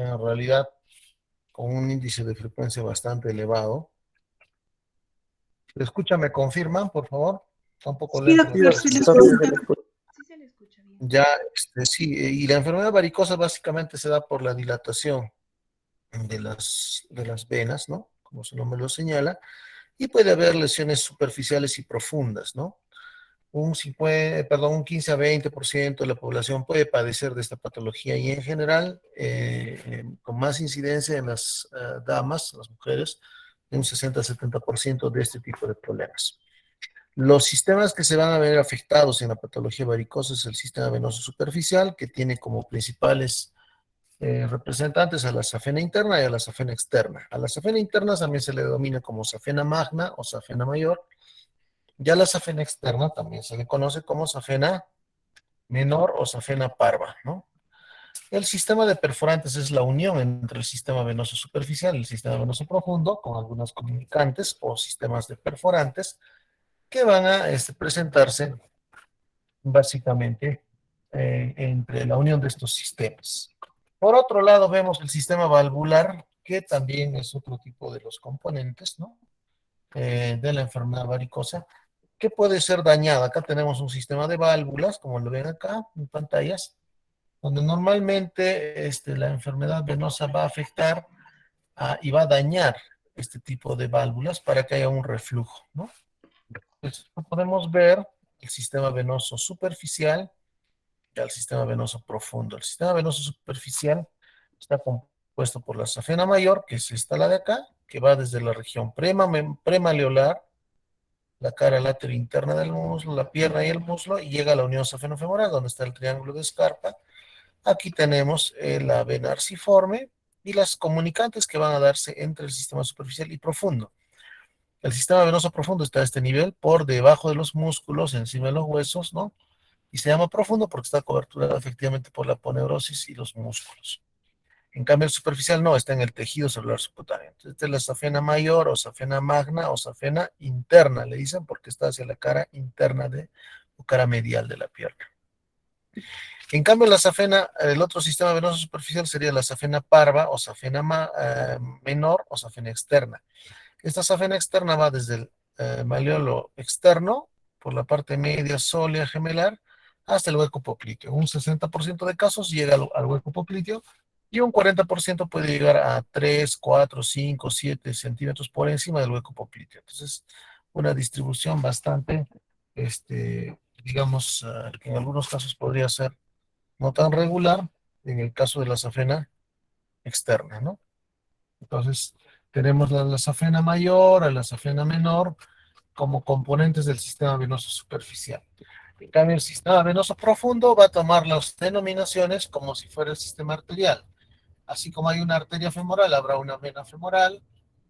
en realidad con un índice de frecuencia bastante elevado. ¿Se escucha? ¿Me confirman, por favor? Está un poco Sí, lento la doctor, Sí, sí le doctor, sí escucho. se le escucha. Sí se le escucha bien. Ya, sí, y la enfermedad varicosa básicamente se da por la dilatación de las venas, ¿no? Como su nombre lo señala, y puede haber lesiones superficiales y profundas, ¿no? Un 15 a 20% de la población puede padecer de esta patología y en general, con más incidencia en las damas, las mujeres, de un 60 a 70% de este tipo de problemas. Los sistemas que se van a ver afectados en la patología varicosa es el sistema venoso superficial, que tiene como principales representantes a la safena interna y a la safena externa. A la safena interna también se le denomina como safena magna o safena mayor, ya la safena externa también se le conoce como safena menor o safena parva, ¿no? El sistema de perforantes es la unión entre el sistema venoso superficial y el sistema venoso profundo, con algunas comunicantes o sistemas de perforantes que van a presentarse básicamente entre la unión de estos sistemas. Por otro lado, vemos el sistema valvular, que también es otro tipo de los componentes, ¿no? De la enfermedad varicosa, que puede ser dañada. Acá tenemos un sistema de válvulas, como lo ven acá en pantallas, donde normalmente la enfermedad venosa va a afectar y va a dañar este tipo de válvulas para que haya un reflujo, ¿no? Entonces, podemos ver el sistema venoso superficial y el sistema venoso profundo. El sistema venoso superficial está compuesto por la safena mayor, que es esta la de acá, que va desde la región premaleolar, la cara lateral interna del muslo, la pierna y el muslo, y llega a la unión safenofemoral, donde está el triángulo de Scarpa. Aquí tenemos la vena arciforme y las comunicantes que van a darse entre el sistema superficial y profundo. El sistema venoso profundo está a este nivel, por debajo de los músculos, encima de los huesos, ¿no? Y se llama profundo porque está coberturado efectivamente por la aponeurosis y los músculos. En cambio, el superficial no, está en el tejido celular subcutáneo. Entonces, esta es la safena mayor o safena magna o safena interna, le dicen, porque está hacia la cara interna o cara medial de la pierna. En cambio, la safena, el otro sistema venoso superficial sería la safena parva o safena menor o safena externa. Esta safena externa va desde el maleolo externo, por la parte media sólea gemelar, hasta el hueco popliteo. Un 60% de casos llega al hueco popliteo y un 40% puede llegar a 3, 4, 5, 7 centímetros por encima del hueco popliteo. Entonces, una distribución bastante, digamos, que en algunos casos podría ser no tan regular, en el caso de la safena externa, ¿no? Entonces, tenemos la safena mayor, a la safena menor, como componentes del sistema venoso superficial. En cambio, el sistema venoso profundo va a tomar las denominaciones como si fuera el sistema arterial. Así como hay una arteria femoral, habrá una vena femoral.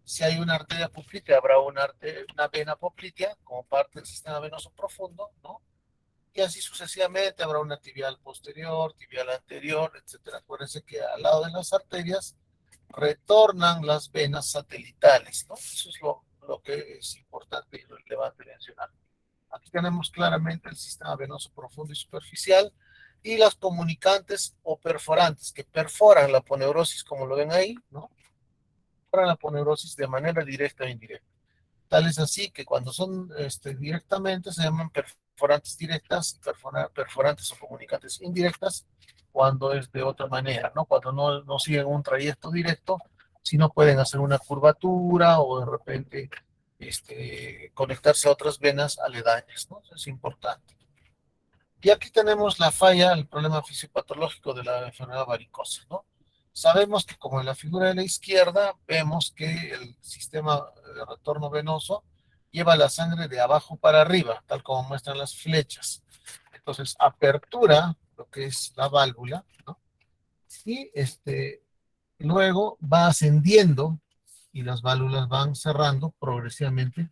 Si hay una arteria poplitea, habrá una vena poplitea como parte del sistema venoso profundo, ¿no? Y así sucesivamente habrá una tibial posterior, tibial anterior, etcétera. Acuérdense que al lado de las arterias retornan las venas satelitales, ¿no? Eso es lo que es importante y relevante mencionar. Aquí tenemos claramente el sistema venoso profundo y superficial y las comunicantes o perforantes que perforan la aponeurosis, como lo ven ahí, ¿no? Perforan la aponeurosis de manera directa o indirecta. Tal es así que cuando son directamente se llaman perforantes directas, perforantes o comunicantes indirectas, cuando es de otra manera, ¿no? Cuando no siguen un trayecto directo, sino pueden hacer una curvatura o de repente conectarse a otras venas aledañas, ¿no? Eso es importante. Y aquí tenemos la falla, el problema fisiopatológico de la enfermedad varicosa, ¿no? Sabemos que como en la figura de la izquierda, vemos que el sistema de retorno venoso lleva la sangre de abajo para arriba, tal como muestran las flechas. Entonces, apertura lo que es la válvula, ¿no? Y luego va ascendiendo y las válvulas van cerrando progresivamente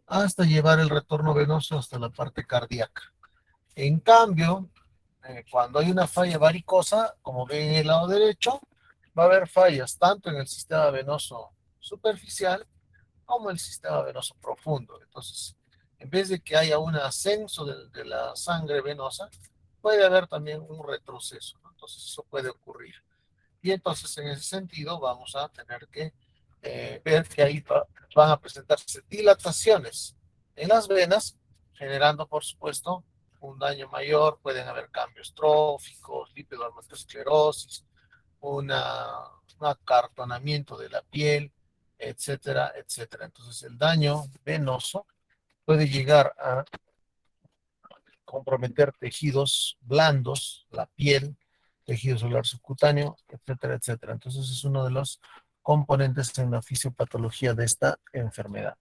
hasta llevar el retorno venoso hasta la parte cardíaca. En cambio, cuando hay una falla varicosa, como ven en el lado derecho, va a haber fallas tanto en el sistema venoso superficial como en el sistema venoso profundo. Entonces, en vez de que haya un ascenso de la sangre venosa, puede haber también un retroceso, ¿no? Entonces, eso puede ocurrir. Y entonces, en ese sentido, vamos a tener que ver que ahí van a presentarse dilataciones en las venas, generando, por supuesto, un daño mayor. Pueden haber cambios tróficos, lipidodermatosclerosis, una, un acartonamiento de la piel, etcétera, etcétera. Entonces, el daño venoso puede llegar a comprometer tejidos blandos, la piel, tejido celular subcutáneo, etcétera, etcétera. Entonces es uno de los componentes en la fisiopatología de esta enfermedad.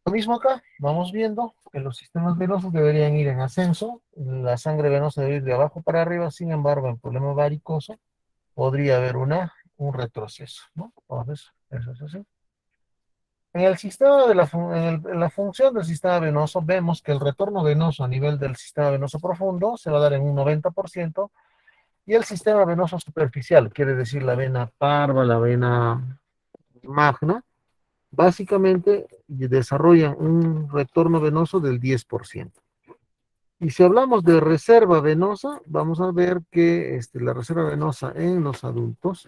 Lo mismo acá, vamos viendo que los sistemas venosos deberían ir en ascenso, la sangre venosa debe ir de abajo para arriba, sin embargo, en problema varicoso podría haber un retroceso, ¿no? Entonces, eso es así. En el sistema de en la función del sistema venoso, vemos que el retorno venoso a nivel del sistema venoso profundo se va a dar en un 90%, y el sistema venoso superficial, quiere decir la vena parva, la vena magna, básicamente desarrollan un retorno venoso del 10%. Y si hablamos de reserva venosa, vamos a ver que la reserva venosa en los adultos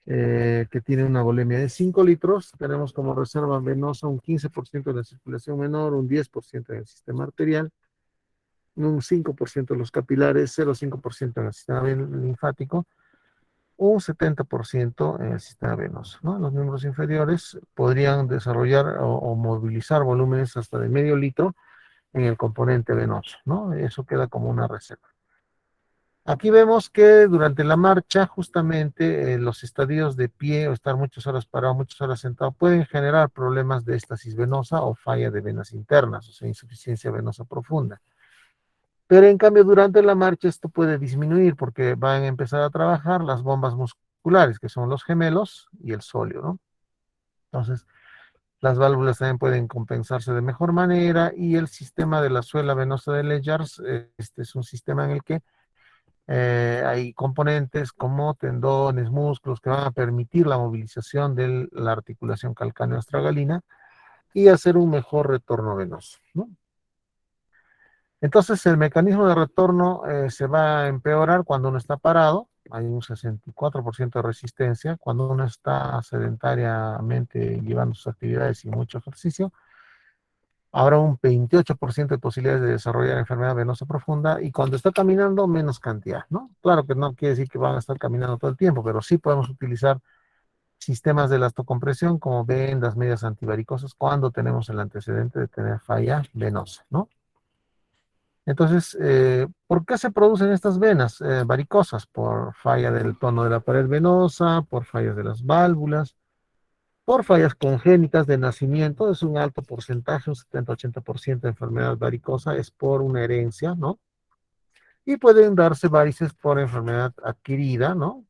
que tiene una volemia de 5 litros. Tenemos como reserva venosa un 15% de la circulación menor, un 10% en el sistema arterial, un 5% en los capilares, 0,5% en el sistema linfático, un 70% en el sistema venoso, ¿no? Los miembros inferiores podrían desarrollar o movilizar volúmenes hasta de medio litro en el componente venoso, ¿no? Eso queda como una reserva. Aquí vemos que durante la marcha, justamente los estadios de pie o estar muchas horas parado, muchas horas sentado, pueden generar problemas de estasis venosa o falla de venas internas, o sea, insuficiencia venosa profunda. Pero en cambio, durante la marcha esto puede disminuir porque van a empezar a trabajar las bombas musculares, que son los gemelos y el sóleo, ¿no? Entonces, las válvulas también pueden compensarse de mejor manera, y el sistema de la suela venosa de Leyers, este es un sistema en el que hay componentes como tendones, músculos que van a permitir la movilización de la articulación calcáneo-astragalina y hacer un mejor retorno venoso, ¿no? Entonces el mecanismo de retorno se va a empeorar cuando uno está parado, hay un 64% de resistencia. Cuando uno está sedentariamente llevando sus actividades y mucho ejercicio, habrá un 28% de posibilidades de desarrollar enfermedad venosa profunda, y cuando está caminando, menos cantidad, ¿no? Claro que no quiere decir que van a estar caminando todo el tiempo, pero sí podemos utilizar sistemas de elastocompresión como vendas, medias antivaricosas cuando tenemos el antecedente de tener falla venosa, ¿no? Entonces, ¿por qué se producen estas venas varicosas? Por falla del tono de la pared venosa, por fallas de las válvulas, por fallas congénitas de nacimiento. Es un alto porcentaje, un 70-80% de enfermedad varicosa es por una herencia, ¿no? Y pueden darse varices por enfermedad adquirida, ¿no?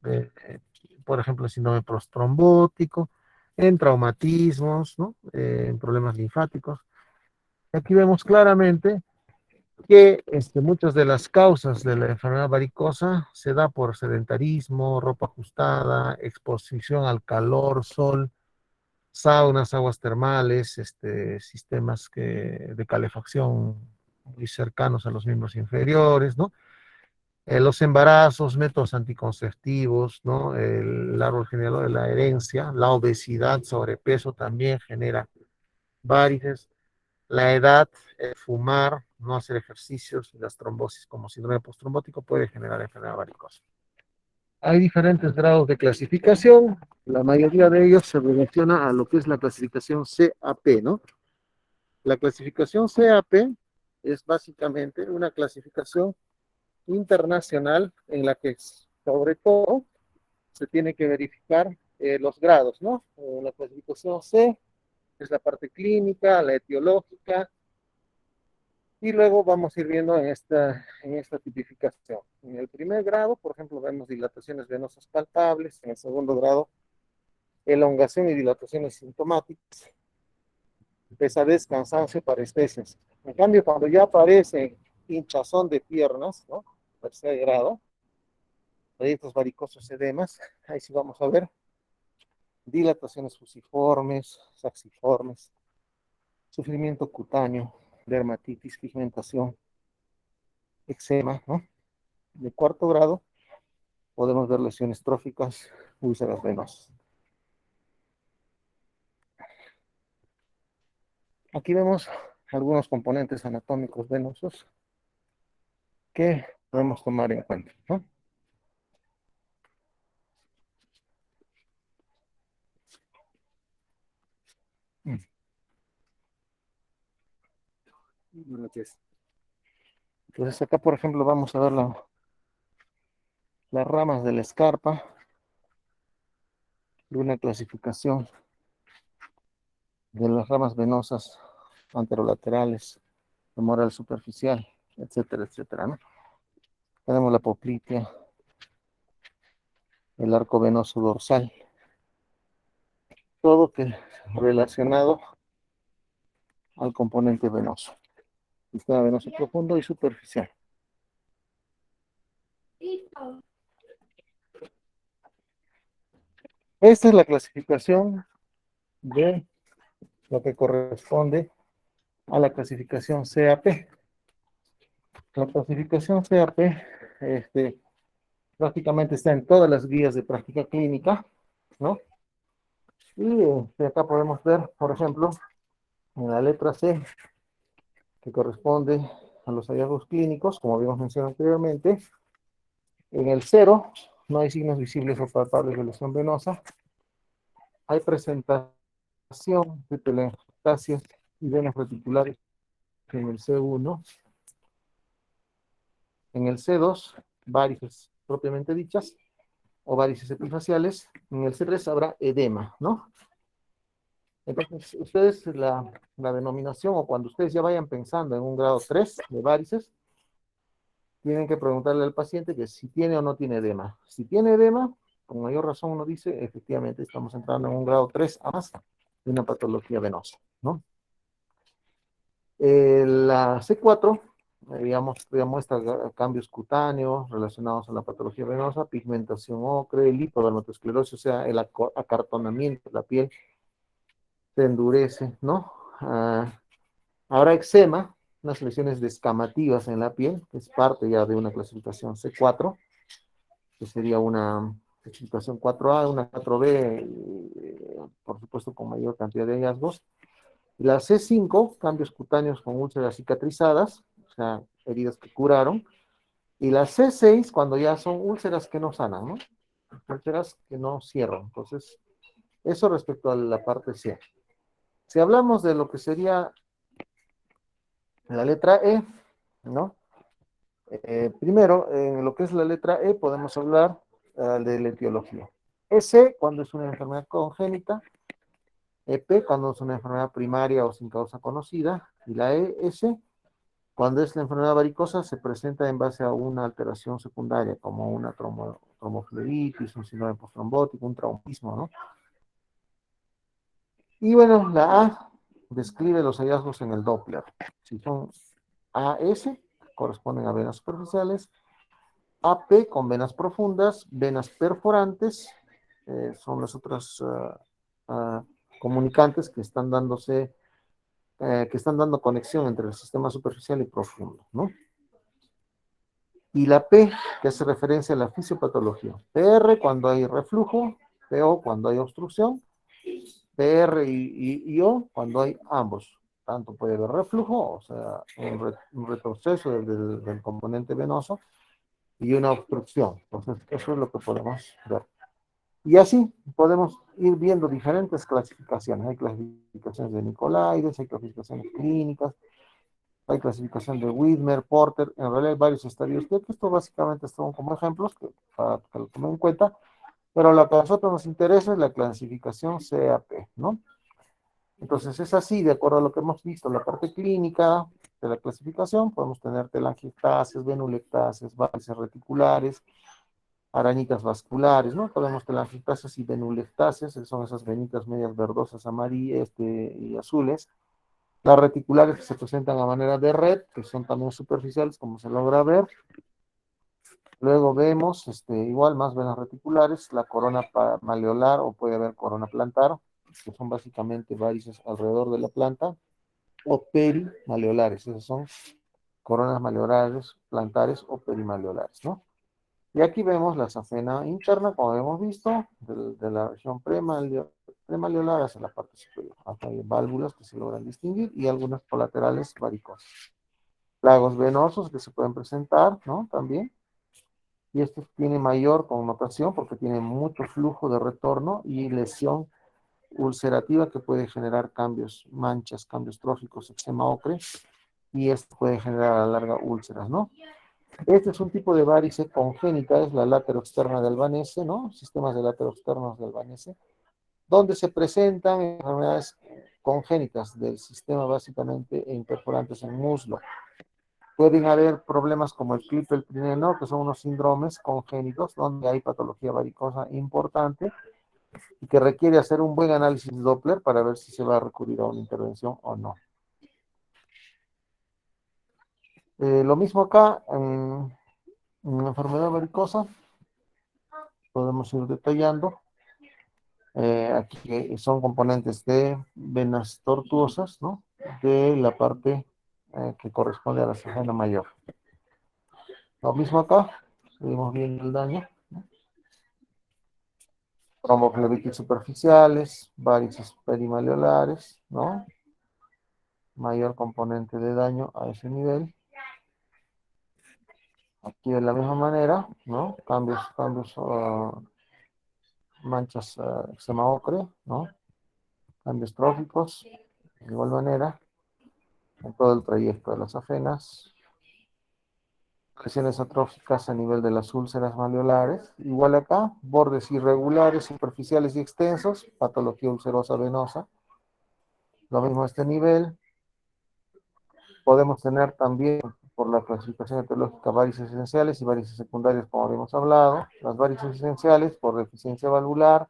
Por ejemplo, el síndrome prostrombótico, en traumatismos, ¿no? En problemas linfáticos. Aquí vemos claramente que muchas de las causas de la enfermedad varicosa se da por sedentarismo, ropa ajustada, exposición al calor, sol, saunas, aguas termales, sistemas de calefacción muy cercanos a los miembros inferiores, ¿no? Los embarazos, métodos anticonceptivos, ¿no? El árbol genealógico de la herencia, la obesidad, sobrepeso también genera varices, la edad, fumar, no hacer ejercicios y las trombosis como síndrome postrombótico puede generar enfermedad varicosa. Hay diferentes grados de clasificación, la mayoría de ellos se relaciona a lo que es la clasificación CAP, ¿no? La clasificación CAP es básicamente una clasificación internacional en la que sobre todo se tiene que verificar los grados, ¿no? La clasificación C es la parte clínica, la etiológica, y luego vamos a ir viendo en esta tipificación. En el primer grado, por ejemplo, vemos dilataciones venosas palpables. En el segundo grado, elongación y dilataciones sintomáticas, pesadez, cansancio, parestesias. En cambio, cuando ya aparece hinchazón de piernas, ¿no? Tercer grado, proyectos varicosos, edemas, ahí sí vamos a ver dilataciones fusiformes, saxiformes, sufrimiento cutáneo, dermatitis, pigmentación, eczema, ¿no? De cuarto grado, podemos ver lesiones tróficas, úlceras venosas. Aquí vemos algunos componentes anatómicos venosos que podemos tomar en cuenta, ¿no? Entonces acá, por ejemplo, vamos a ver las ramas de la escarpa de una clasificación de las ramas venosas anterolaterales, femoral superficial, etcétera, etcétera, ¿no? Tenemos la poplitea, el arco venoso dorsal, todo que relacionado al componente venoso, sistema venoso profundo y superficial. Esta es la clasificación de lo que corresponde a la clasificación CAP. La clasificación CAP prácticamente está en todas las guías de práctica clínica, ¿no? Y acá podemos ver, por ejemplo, en la letra C, que corresponde a los hallazgos clínicos, como habíamos mencionado anteriormente. En el 0 no hay signos visibles o palpables de lesión venosa. Hay presentación de telangiectasias y venas reticulares en el C1. En el C2, varices propiamente dichas o varices epifaciales. En el C3 habrá edema, ¿no? Entonces, ustedes la denominación o cuando ustedes ya vayan pensando en un grado 3 de varices, tienen que preguntarle al paciente que si tiene o no tiene edema. Si tiene edema, con mayor razón uno dice, efectivamente estamos entrando en un grado 3 a más de una patología venosa, ¿no? La C4, digamos, muestra cambios cutáneos relacionados a la patología venosa, pigmentación ocre, lipodermatosclerosis, o sea, el acartonamiento de la piel se endurece, ¿no? Ahora eczema, unas lesiones descamativas en la piel, que es parte ya de una clasificación C4, que sería una clasificación 4A, una 4B, por supuesto con mayor cantidad de hallazgos. La C5, cambios cutáneos con úlceras cicatrizadas, o sea, heridas que curaron. Y la C6, cuando ya son úlceras que no sanan, ¿no? Úlceras que no cierran. Entonces, eso respecto a la parte C. Si hablamos de lo que sería la letra E, ¿no? Primero, en lo que es la letra E, podemos hablar de la etiología. S, cuando es una enfermedad congénita. EP, cuando es una enfermedad primaria o sin causa conocida. Y la ES, cuando es la enfermedad varicosa, se presenta en base a una alteración secundaria, como una tromboflebitis, un síndrome postrombótico, un traumatismo, ¿no? Y bueno, la A describe los hallazgos en el Doppler. Si son AS, corresponden a venas superficiales. AP con venas profundas, venas perforantes, son las otras comunicantes que están que están dando conexión entre el sistema superficial y profundo, ¿no? Y la P, que hace referencia a la fisiopatología. PR cuando hay reflujo, PO cuando hay obstrucción, PR y O cuando hay ambos. Tanto puede haber reflujo, o sea, un retroceso del componente venoso, y una obstrucción. Entonces, eso es lo que podemos ver. Y así podemos ir viendo diferentes clasificaciones. Hay clasificaciones de Nicolaides, hay clasificaciones clínicas, hay clasificación de Widmer, Porter, en realidad hay varios estadios. Que esto básicamente son como ejemplos para que lo tomen en cuenta, pero lo que a nosotros nos interesa es la clasificación CAP, ¿no? Entonces es así, de acuerdo a lo que hemos visto, la parte clínica de la clasificación, podemos tener telangiectasias, venulectasias, varices reticulares, arañitas vasculares, ¿no? Podemos telangiectasias y venulectasias, son esas venitas medias verdosas, amarillas y azules. Las reticulares que se presentan a manera de red, que son también superficiales, como se logra ver. Luego vemos, igual más venas reticulares, la corona maleolar o puede haber corona plantar, que son básicamente varices alrededor de la planta, o perimaleolares, esas son coronas maleolares, plantares o perimaleolares, ¿no? Y aquí vemos la safena interna, como hemos visto, de la región premalleolar hacia la parte superior. Acá hay válvulas que se logran distinguir y algunas colaterales varicosas. Lagos venosos que se pueden presentar, ¿no? También. Y esto tiene mayor connotación porque tiene mucho flujo de retorno y lesión ulcerativa que puede generar cambios, manchas, cambios tróficos, eczema ocre, y esto puede generar a la larga úlceras, ¿no? Este es un tipo de varice congénita, es la externa de Albanese, ¿no? Sistemas de externos de Albanese, donde se presentan enfermedades congénitas del sistema básicamente e imperforantes en muslo. Pueden haber problemas como el Klippel-Trenaunay, que son unos síndromes congénitos donde hay patología varicosa importante y que requiere hacer un buen análisis Doppler para ver si se va a recurrir a una intervención o no. Lo mismo acá en la enfermedad varicosa, podemos ir detallando. Aquí son componentes de venas tortuosas, ¿no? De la parte que corresponde a la safena mayor. Lo mismo acá, seguimos viendo el daño, ¿no? Tromboflebitis superficiales, varices perimaleolares, ¿no? Mayor componente de daño a ese nivel. Aquí de la misma manera, ¿no? Cambios, manchas, eczema ocre, ¿no? Cambios tróficos, de igual manera, en todo el trayecto de las afenas. Lesiones atróficas a nivel de las úlceras maleolares. Igual acá, bordes irregulares, superficiales y extensos, patología ulcerosa venosa. Lo mismo a este nivel. Podemos tener también, por la clasificación etiológica, varices esenciales y varices secundarias, como habíamos hablado. Las varices esenciales por deficiencia valvular,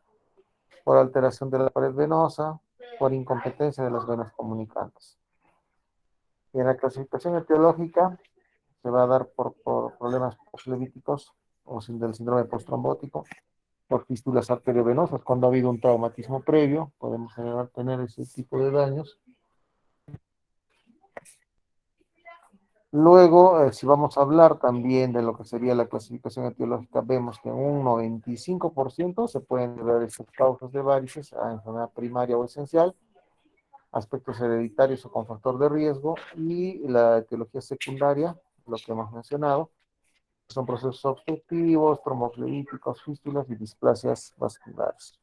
por alteración de la pared venosa, por incompetencia de las venas comunicantes. Y en la clasificación etiológica se va a dar por problemas postlevíticos o del síndrome postrombótico, por fístulas arteriovenosas, cuando ha habido un traumatismo previo, podemos tener ese tipo de daños. Luego, si vamos a hablar también de lo que sería la clasificación etiológica, vemos que en un 95% se pueden deber estas causas de varices a enfermedad primaria o esencial, aspectos hereditarios o con factor de riesgo, y la etiología secundaria, lo que hemos mencionado, son procesos obstructivos, trombofleíticos, fístulas y displasias vasculares.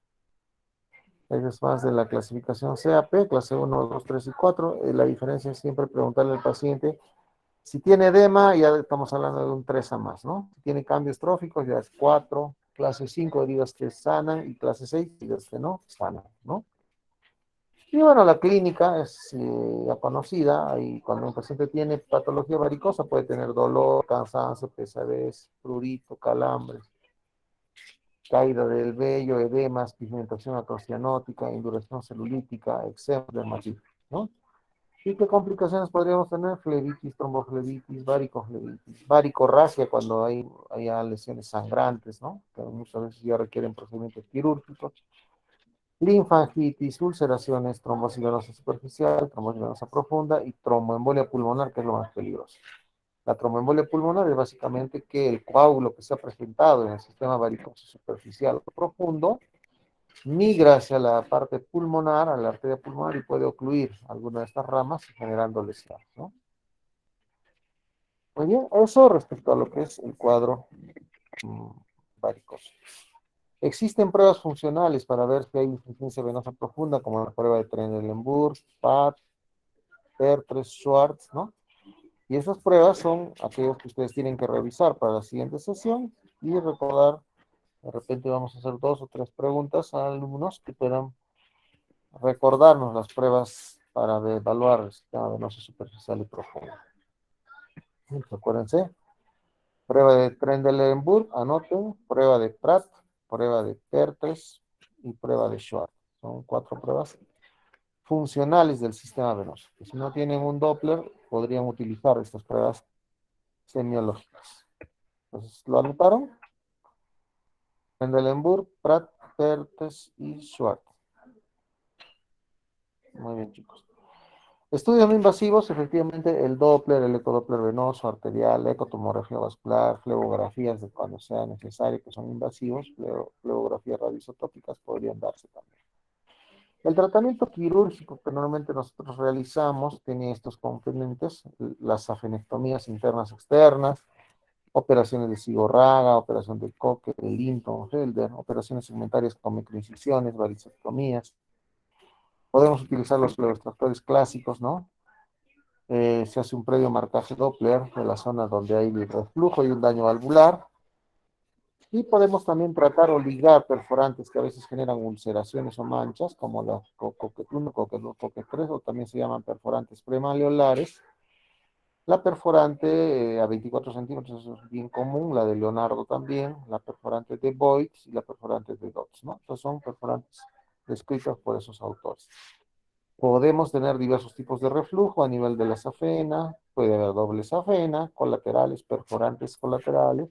Eso es más de la clasificación CAP, clase 1, 2, 3 y 4. La diferencia es siempre preguntarle al paciente si tiene edema, ya estamos hablando de un 3 a más, ¿no? Si tiene cambios tróficos, ya es 4. Clase 5, heridas que sanan, y clase 6, heridas que no sanan, ¿no? Y bueno, la clínica es ya conocida, y cuando un paciente tiene patología varicosa puede tener dolor, cansancio, pesadez, prurito, calambres, caída del vello, edemas, pigmentación atrocianótica, induración celulítica, eczema, dermatitis, ¿no? ¿Y qué complicaciones podríamos tener? Flebitis, tromboflebitis, varicoflebitis, varicorracia cuando hay lesiones sangrantes, ¿no? Que muchas veces ya requieren procedimientos quirúrgicos. Linfangitis, ulceraciones, trombosis venosa superficial, trombosis venosa profunda y tromboembolia pulmonar, que es lo más peligroso. La tromboembolia pulmonar es básicamente que el coágulo que se ha presentado en el sistema varicoso superficial o profundo migra hacia la parte pulmonar, a la arteria pulmonar, y puede ocluir alguna de estas ramas generando lesiones, ¿no? Muy bien, eso respecto a lo que es el cuadro mmm, varicoso. Existen pruebas funcionales para ver si hay insuficiencia venosa profunda, como la prueba de Trendelenburg, PAT, Pertres, Schwartz, ¿no? Y esas pruebas son aquellas que ustedes tienen que revisar para la siguiente sesión y recordar. De repente vamos a hacer 2 o 3 preguntas a alumnos que puedan recordarnos las pruebas para evaluar el sistema venoso superficial y profundo. Acuérdense, prueba de Trendelenburg, anoten, prueba de Pratt, prueba de Pertres y prueba de Schwartz. Son 4 pruebas funcionales del sistema venoso. Que si no tienen un Doppler, podrían utilizar estas pruebas semiológicas. Entonces, ¿lo anotaron? Trendelenburg, Pratt, Pertes y Schwartz. Muy bien, chicos. Estudios no invasivos, efectivamente, el Doppler, el ecodoppler venoso, arterial, ecotomografía vascular, flebografías de cuando sea necesario, que son invasivos, flebografías radioisotópicas podrían darse también. El tratamiento quirúrgico que normalmente nosotros realizamos tiene estos componentes, las safenectomías internas externas, operaciones de Sigorraga, operación de Koch, de Linton, Helder, operaciones segmentarias con microincisiones, varicectomías. Podemos utilizar los fleboextractores clásicos, ¿no? Se hace un previo marcaje Doppler de la zona donde hay reflujo y un daño valvular. Y podemos también tratar o ligar perforantes que a veces generan ulceraciones o manchas, como la coquet 1, coquet 2, coquet 3, o también se llaman perforantes premaleolares. La perforante a 24 centímetros es bien común, la de Leonardo también, la perforante de Boyd y la perforante de Dodds, ¿no? Entonces son perforantes descritas por esos autores. Podemos tener diversos tipos de reflujo a nivel de la safena, puede haber doble safena, colaterales, perforantes colaterales,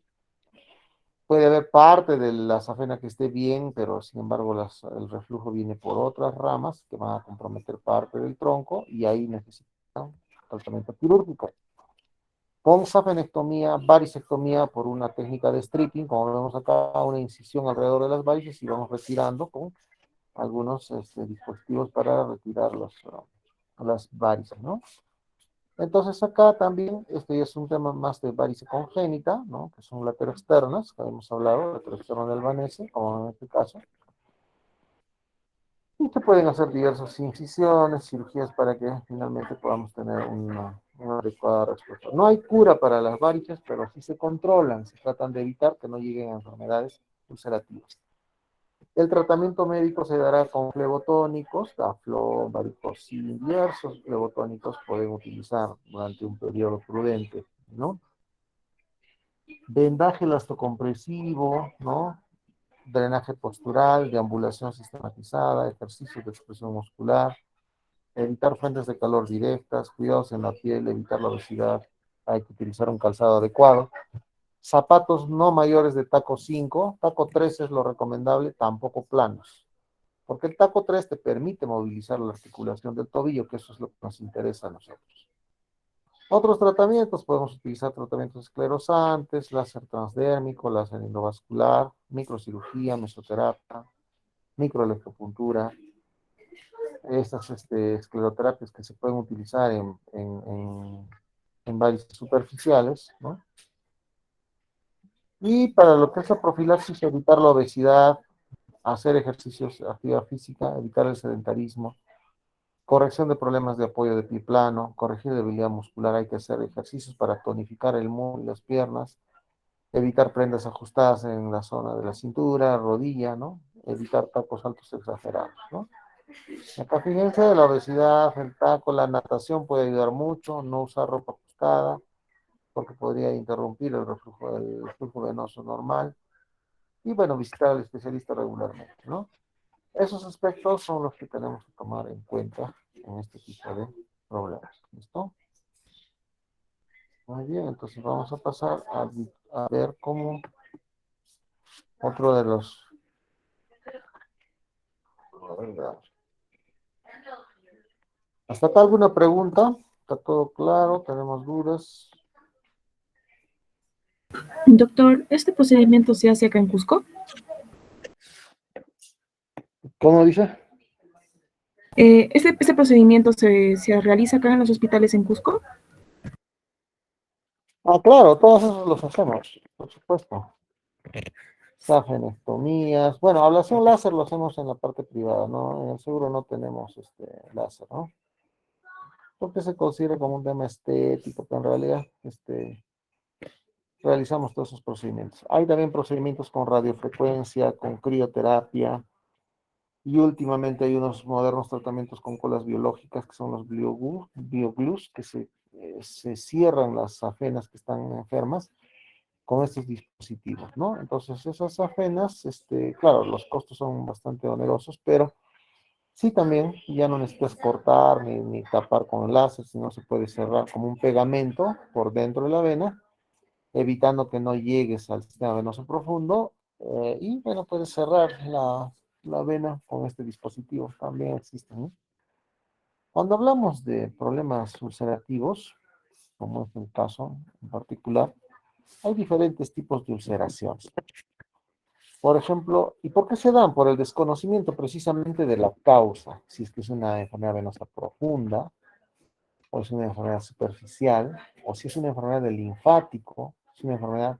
puede haber parte de la safena que esté bien, pero sin embargo el reflujo viene por otras ramas que van a comprometer parte del tronco y ahí necesitan tratamiento quirúrgico. Con safenectomía, varicectomía por una técnica de stripping, como vemos acá, una incisión alrededor de las varices y vamos retirando con algunos dispositivos para retirar las varices, ¿no? Entonces acá también, este ya es un tema más de varice congénita, ¿no? Que son lateroexternas, que hemos hablado, lateroexterno del Vanese, como en este caso. Y se pueden hacer diversas incisiones, cirugías para que finalmente podamos tener una adecuada respuesta. No hay cura para las varices, pero sí se controlan, se tratan de evitar que no lleguen a enfermedades ulcerativas. El tratamiento médico se dará con flebotónicos, Taflón, varicocin, diversos flebotónicos pueden utilizar durante un periodo prudente, ¿no? Vendaje elastocompresivo, ¿no? Drenaje postural, deambulación sistematizada, ejercicios de expresión muscular, evitar fuentes de calor directas, cuidados en la piel, evitar la obesidad, hay que utilizar un calzado adecuado. Zapatos no mayores de taco 5, taco 3 es lo recomendable, tampoco planos. Porque el taco 3 te permite movilizar la articulación del tobillo, que eso es lo que nos interesa a nosotros. Otros tratamientos, podemos utilizar tratamientos esclerosantes, láser transdérmico, láser endovascular, microcirugía, mesoterapia, microelectropuntura, estas escleroterapias que se pueden utilizar en varices superficiales, ¿no? Y para lo que es la profilaxis, evitar la obesidad, hacer ejercicios, actividad física, evitar el sedentarismo, corrección de problemas de apoyo de pie plano, corregir debilidad muscular, hay que hacer ejercicios para tonificar el músculo y las piernas, evitar prendas ajustadas en la zona de la cintura, rodilla, ¿no? Evitar tacos altos exagerados, ¿no? Acá fíjense, la obesidad, el taco, la natación puede ayudar mucho, no usar ropa ajustada, porque podría interrumpir el flujo venoso normal, y bueno, visitar al especialista regularmente, ¿no? Esos aspectos son los que tenemos que tomar en cuenta en este tipo de problemas. ¿Listo? Muy bien, entonces vamos a pasar a ver cómo otro de los... ¿Hasta acá alguna pregunta? ¿Está todo claro? ¿Tenemos dudas? Doctor, ¿este procedimiento se hace acá en Cusco? ¿Cómo dice? ¿Este procedimiento se realiza acá en los hospitales en Cusco? Ah, claro, todos esos los hacemos, por supuesto. Safenectomías. Bueno, ablación láser lo hacemos en la parte privada, ¿no? En el seguro no tenemos láser, ¿no? Porque se considera como un tema estético, pero en realidad realizamos todos esos procedimientos. Hay también procedimientos con radiofrecuencia, con crioterapia, y últimamente hay unos modernos tratamientos con colas biológicas que son los bioglues, que se cierran las afenas que están enfermas con estos dispositivos, ¿no? Entonces esas afenas, claro, los costos son bastante onerosos, pero sí también ya no necesitas cortar ni tapar con el láser, sino se puede cerrar como un pegamento por dentro de la vena, evitando que no llegues al sistema venoso profundo, y bueno, puedes cerrar la vena con este dispositivo, también existen, ¿no? Cuando hablamos de problemas ulcerativos, como es el caso en particular, hay diferentes tipos de ulceraciones. Por ejemplo, ¿y por qué se dan? Por el desconocimiento precisamente de la causa. Si es que es una enfermedad venosa profunda, o es una enfermedad superficial, o si es una enfermedad del linfático, es una enfermedad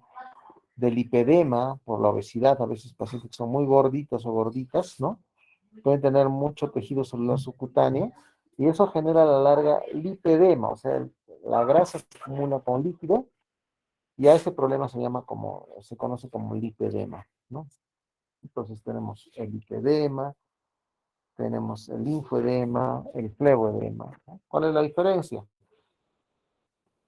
del lipedema por la obesidad, a veces pacientes que son muy gorditos o gorditas, ¿no? Pueden tener mucho tejido celular subcutáneo y eso genera a la larga lipedema, o sea, la grasa se acumula con líquido y a ese problema se conoce como lipedema, ¿no? Entonces tenemos el lipedema, tenemos el linfoedema, el fleboedema, ¿no? ¿Cuál es la diferencia?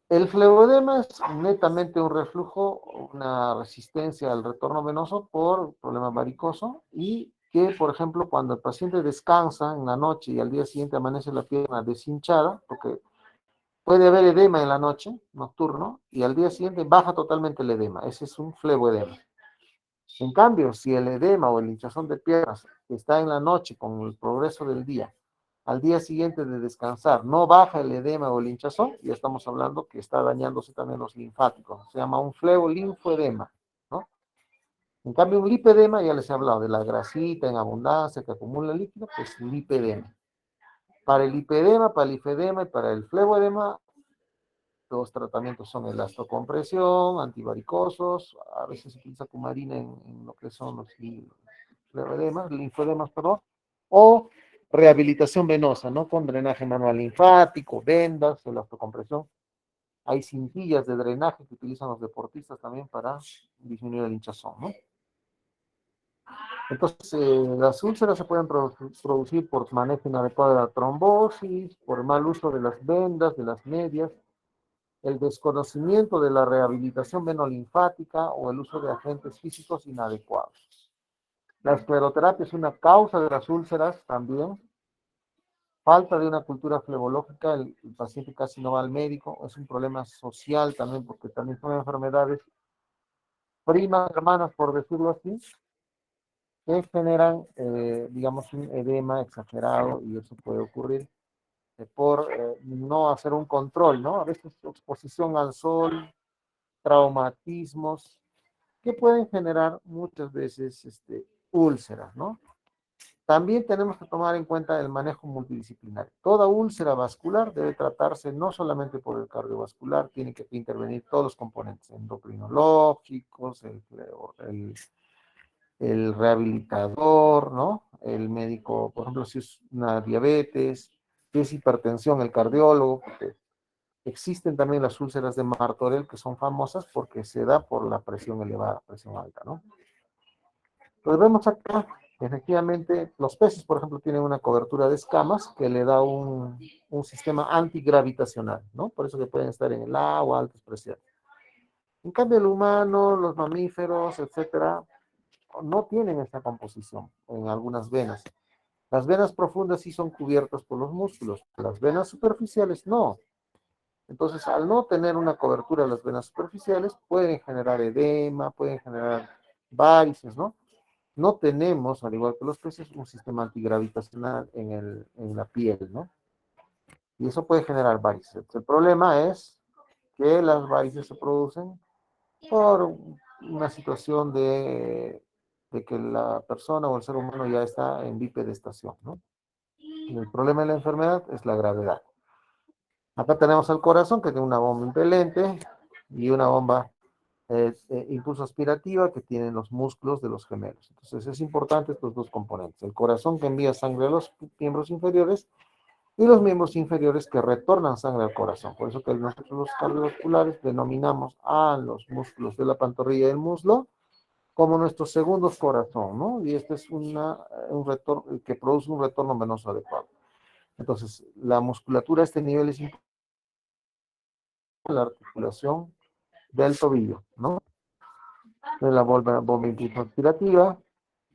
El fleboedema es netamente un reflujo, una resistencia al retorno venoso por problema varicoso y que, por ejemplo, cuando el paciente descansa en la noche y al día siguiente amanece la pierna deshinchada, porque puede haber edema en la noche, nocturno, y al día siguiente baja totalmente el edema. Ese es un fleboedema. En cambio, si el edema o el hinchazón de piernas está en la noche con el progreso del día, al día siguiente de descansar, no baja el edema o el hinchazón, ya estamos hablando que está dañándose también los linfáticos. Se llama un flebo-linfoedema, ¿no? En cambio, un lipedema, ya les he hablado de la grasita en abundancia que acumula líquido, pues lipedema. Para el lipedema, para el linfedema y para el fleboedema, los tratamientos son elastocompresión, antivaricosos, a veces se utiliza cumarina en lo que son los linfoedemas, perdón, o rehabilitación venosa, ¿no? Con drenaje manual linfático, vendas, elastocompresión. Hay cintillas de drenaje que utilizan los deportistas también para disminuir el hinchazón, ¿no? Entonces, las úlceras se pueden producir por manejo inadecuado de la trombosis, por mal uso de las vendas, de las medias, el desconocimiento de la rehabilitación venolinfática o el uso de agentes físicos inadecuados. La escleroterapia es una causa de las úlceras también. Falta de una cultura flebológica, el paciente casi no va al médico, es un problema social también, porque también son enfermedades primas, hermanas, por decirlo así, que generan, digamos, un edema exagerado y eso puede ocurrir por no hacer un control, ¿no? A veces exposición al sol, traumatismos, que pueden generar muchas veces úlceras, ¿no? También tenemos que tomar en cuenta el manejo multidisciplinario. Toda úlcera vascular debe tratarse no solamente por el cardiovascular, tiene que intervenir todos los componentes endocrinológicos, el rehabilitador, ¿no? El médico, por ejemplo, si es una diabetes, si es hipertensión, el cardiólogo, porque existen también las úlceras de Martorell que son famosas porque se da por la presión elevada, presión alta, ¿no? Pues vemos acá, efectivamente, los peces, por ejemplo, tienen una cobertura de escamas que le da un sistema antigravitacional, ¿no? Por eso que pueden estar en el agua a altas presiones. En cambio, el humano, los mamíferos, etcétera, no tienen esta composición en algunas venas. Las venas profundas sí son cubiertas por los músculos, las venas superficiales no. Entonces, al no tener una cobertura de las venas superficiales, pueden generar edema, pueden generar varices, ¿no? No tenemos, al igual que los peces, un sistema antigravitacional en la piel, ¿no? Y eso puede generar varices. El problema es que las varices se producen por una situación de que la persona o el ser humano ya está en bipedestación, ¿no? Y el problema de la enfermedad es la gravedad. Acá tenemos el corazón que tiene una bomba impelente y una bomba impulso aspirativa que tienen los músculos de los gemelos. Entonces es importante estos dos componentes. El corazón que envía sangre a los miembros inferiores y los miembros inferiores que retornan sangre al corazón. Por eso que nosotros los cardiovasculares denominamos a los músculos de la pantorrilla y del muslo como nuestros segundos corazón, ¿no? Y este es un retorno que produce un retorno venoso adecuado. Entonces, la musculatura a este nivel es importante, la articulación del tobillo, ¿no? De la bomba impulso aspirativa.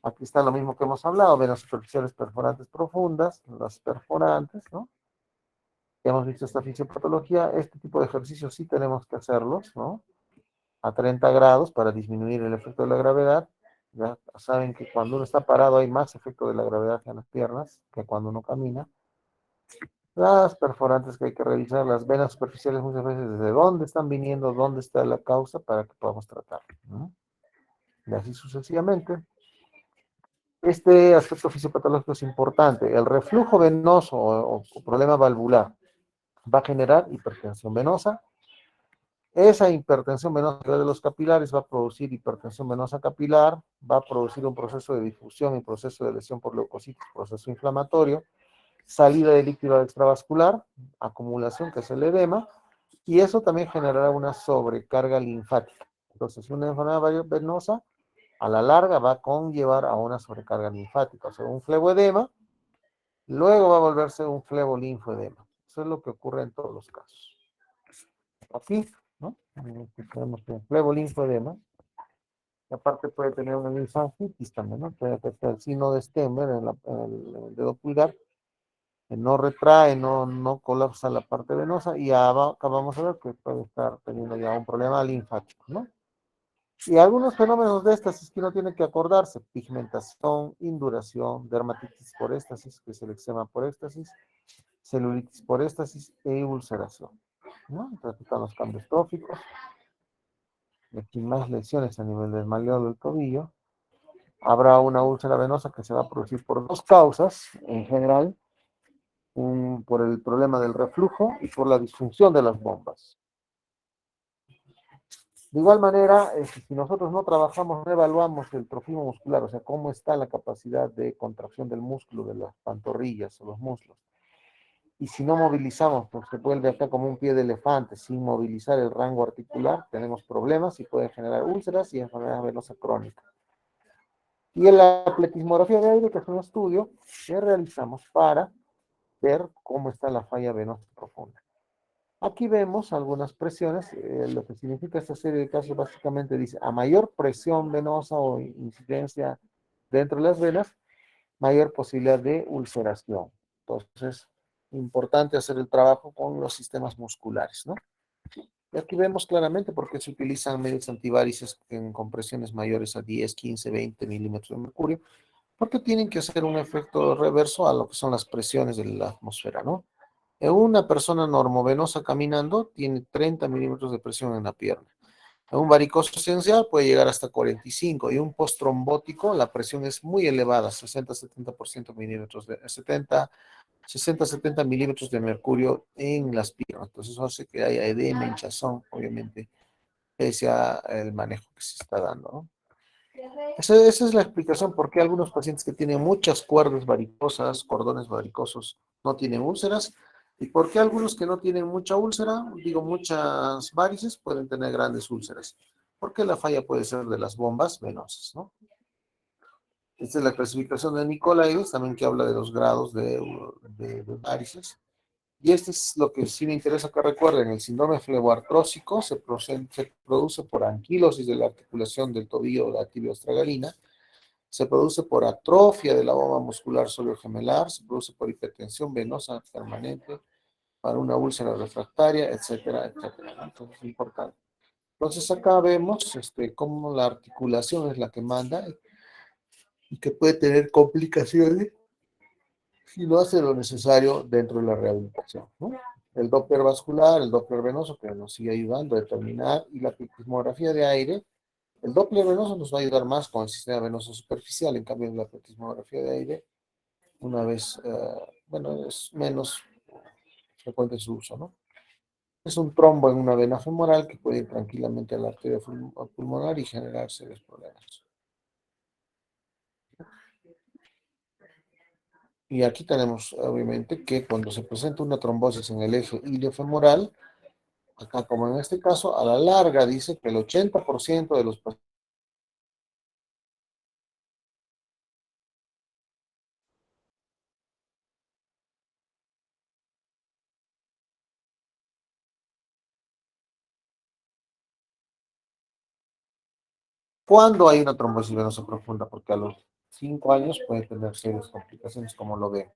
Aquí está lo mismo que hemos hablado, venas superficiales perforantes profundas, las perforantes, ¿no? Ya hemos visto esta fisiopatología, este tipo de ejercicios sí tenemos que hacerlos, ¿no? A 30 grados para disminuir el efecto de la gravedad. Ya saben que cuando uno está parado hay más efecto de la gravedad en las piernas que cuando uno camina. Las perforantes que hay que revisar, las venas superficiales muchas veces desde dónde están viniendo, dónde está la causa para que podamos tratar, ¿no? Y así sucesivamente. Este aspecto fisiopatológico es importante. El reflujo venoso o problema valvular va a generar hipertensión venosa. Esa hipertensión venosa de los capilares va a producir hipertensión venosa capilar, va a producir un proceso de difusión y proceso de lesión por leucocitos, proceso inflamatorio, salida de líquido extravascular, acumulación que es el edema, y eso también generará una sobrecarga linfática. Entonces, una enfermedad venosa a la larga va a conllevar a una sobrecarga linfática, o sea, un fleboedema, luego va a volverse un flebolinfoedema. Eso es lo que ocurre en todos los casos. Aquí, ¿no? Tenemos un flebolinfoedema, y aparte puede tener una linfangitis también, ¿no? Puede afectar el sino de Stenberg en el dedo pulgar, que no retrae, no colapsa la parte venosa, y acabamos de ver que puede estar teniendo ya un problema linfático, ¿no? Y algunos fenómenos de éstasis que uno tiene que acordarse: pigmentación, induración, dermatitis por éstasis, que es el eczema por éstasis, celulitis por éstasis e ulceración, ¿no? Entonces están los cambios tróficos, y aquí más lesiones a nivel del malleolo del tobillo. Habrá una úlcera venosa que se va a producir por dos causas, en general, por el problema del reflujo y por la disfunción de las bombas. De igual manera, si nosotros no trabajamos, no evaluamos el trofismo muscular, o sea, cómo está la capacidad de contracción del músculo de las pantorrillas o los muslos, y si no movilizamos, pues se vuelve acá como un pie de elefante, sin movilizar el rango articular, tenemos problemas y puede generar úlceras y enfermedad venosa crónica. Y en la pletismografía de aire, que es un estudio que realizamos para ver cómo está la falla venosa profunda. Aquí vemos algunas presiones, lo que significa esta serie de casos básicamente dice: a mayor presión venosa o incidencia dentro de las venas, mayor posibilidad de ulceración. Entonces, importante hacer el trabajo con los sistemas musculares, ¿no? Y aquí vemos claramente por qué se utilizan medios antivarices en compresiones mayores a 10, 15, 20 milímetros de mercurio, porque tienen que hacer un efecto reverso a lo que son las presiones de la atmósfera, ¿no? Una persona normovenosa caminando tiene 30 milímetros de presión en la pierna. Un varicoso esencial puede llegar hasta 45, y un postrombótico la presión es muy elevada, 60-70% milímetros de 60-70 milímetros de mercurio en las piernas. Entonces eso hace que haya edema, hinchazón, obviamente, pese a el manejo que se está dando, ¿no? Esa es la explicación por qué algunos pacientes que tienen muchas cuerdas varicosas, cordones varicosos, no tienen úlceras, y por qué algunos que no tienen mucha úlcera, digo muchas varices, pueden tener grandes úlceras. Porque la falla puede ser de las bombas venosas, ¿no? Esta es la clasificación de Nicolaides, también que habla de los grados de varices. Y este es lo que sí me interesa que recuerden: el síndrome fleboartrósico se produce por anquilosis de la articulación del tobillo o la tibia astragalina, se produce por atrofia de la bomba muscular gemelar, se produce por hipertensión venosa permanente, para una úlcera refractaria, etcétera, etcétera, ¿no? Entonces es importante. Entonces acá vemos cómo la articulación es la que manda y que puede tener complicaciones si no hace lo necesario dentro de la rehabilitación, ¿no? El Doppler vascular, el Doppler venoso, que nos sigue ayudando a determinar, y la pletismografía de aire. El Doppler venoso nos va a ayudar más con el sistema venoso superficial, en cambio la pletismografía de aire, una vez, bueno, es menos frecuente su uso, ¿no? Es un trombo en una vena femoral que puede ir tranquilamente a la arteria pulmonar y generar serios problemas. Y aquí tenemos, obviamente, que cuando se presenta una trombosis en el eje iliofemoral, acá como en este caso, a la larga dice que el 80% de los pacientes. ¿Cuándo hay una trombosis venosa profunda? Porque a los 5 años puede tener serias complicaciones, como lo ven.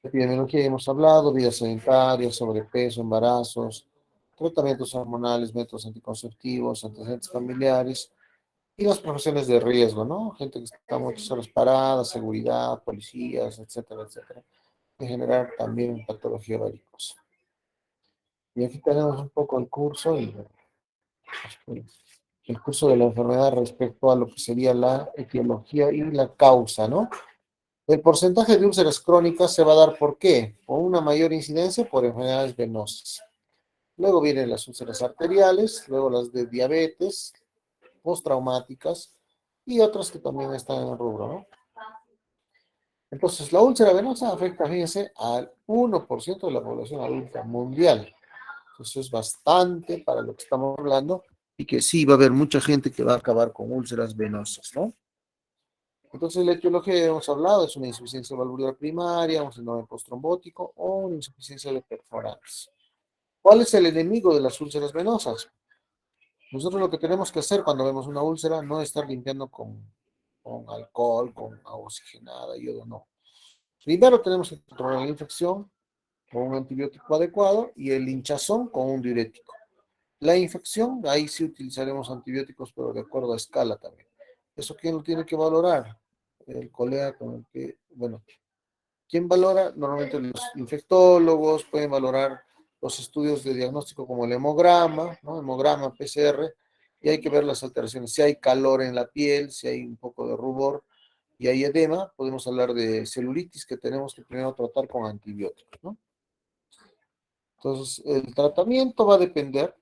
Epidemiología ya hemos hablado: vida sedentaria, sobrepeso, embarazos, tratamientos hormonales, métodos anticonceptivos, antecedentes familiares, y las profesiones de riesgo, ¿no? Gente que está muchas horas parada, seguridad, policías, etcétera, etcétera. de generar también patología varicosa. Y aquí tenemos un poco el curso y el curso de la enfermedad respecto a lo que sería la etiología y la causa, ¿no? El porcentaje de úlceras crónicas se va a dar ¿por qué? Por una mayor incidencia por enfermedades venosas. Luego vienen las úlceras arteriales, luego las de diabetes, postraumáticas y otras que también están en el rubro, ¿no? Entonces, la úlcera venosa afecta, fíjense, al 1% de la población adulta mundial. Entonces, es bastante para lo que estamos hablando y que sí va a haber mucha gente que va a acabar con úlceras venosas, ¿no? Entonces, la etiología que hemos hablado es una insuficiencia valvular primaria, un síndrome postrombótico o una insuficiencia de perforantes. ¿Cuál es el enemigo de las úlceras venosas? Nosotros lo que tenemos que hacer cuando vemos una úlcera no es estar limpiando con alcohol, con agua oxigenada, yodo, no. Primero tenemos que controlar la infección con un antibiótico adecuado y el hinchazón con un diurético. La infección, ahí sí utilizaremos antibióticos, pero de acuerdo a escala también. ¿Eso quién lo tiene que valorar? El colega con el que, bueno, ¿quién valora? Normalmente los infectólogos pueden valorar los estudios de diagnóstico como el hemograma, ¿no? Hemograma, PCR, y hay que ver las alteraciones. Si hay calor en la piel, si hay un poco de rubor y hay edema, podemos hablar de celulitis que tenemos que primero tratar con antibióticos, ¿no? Entonces, el tratamiento va a depender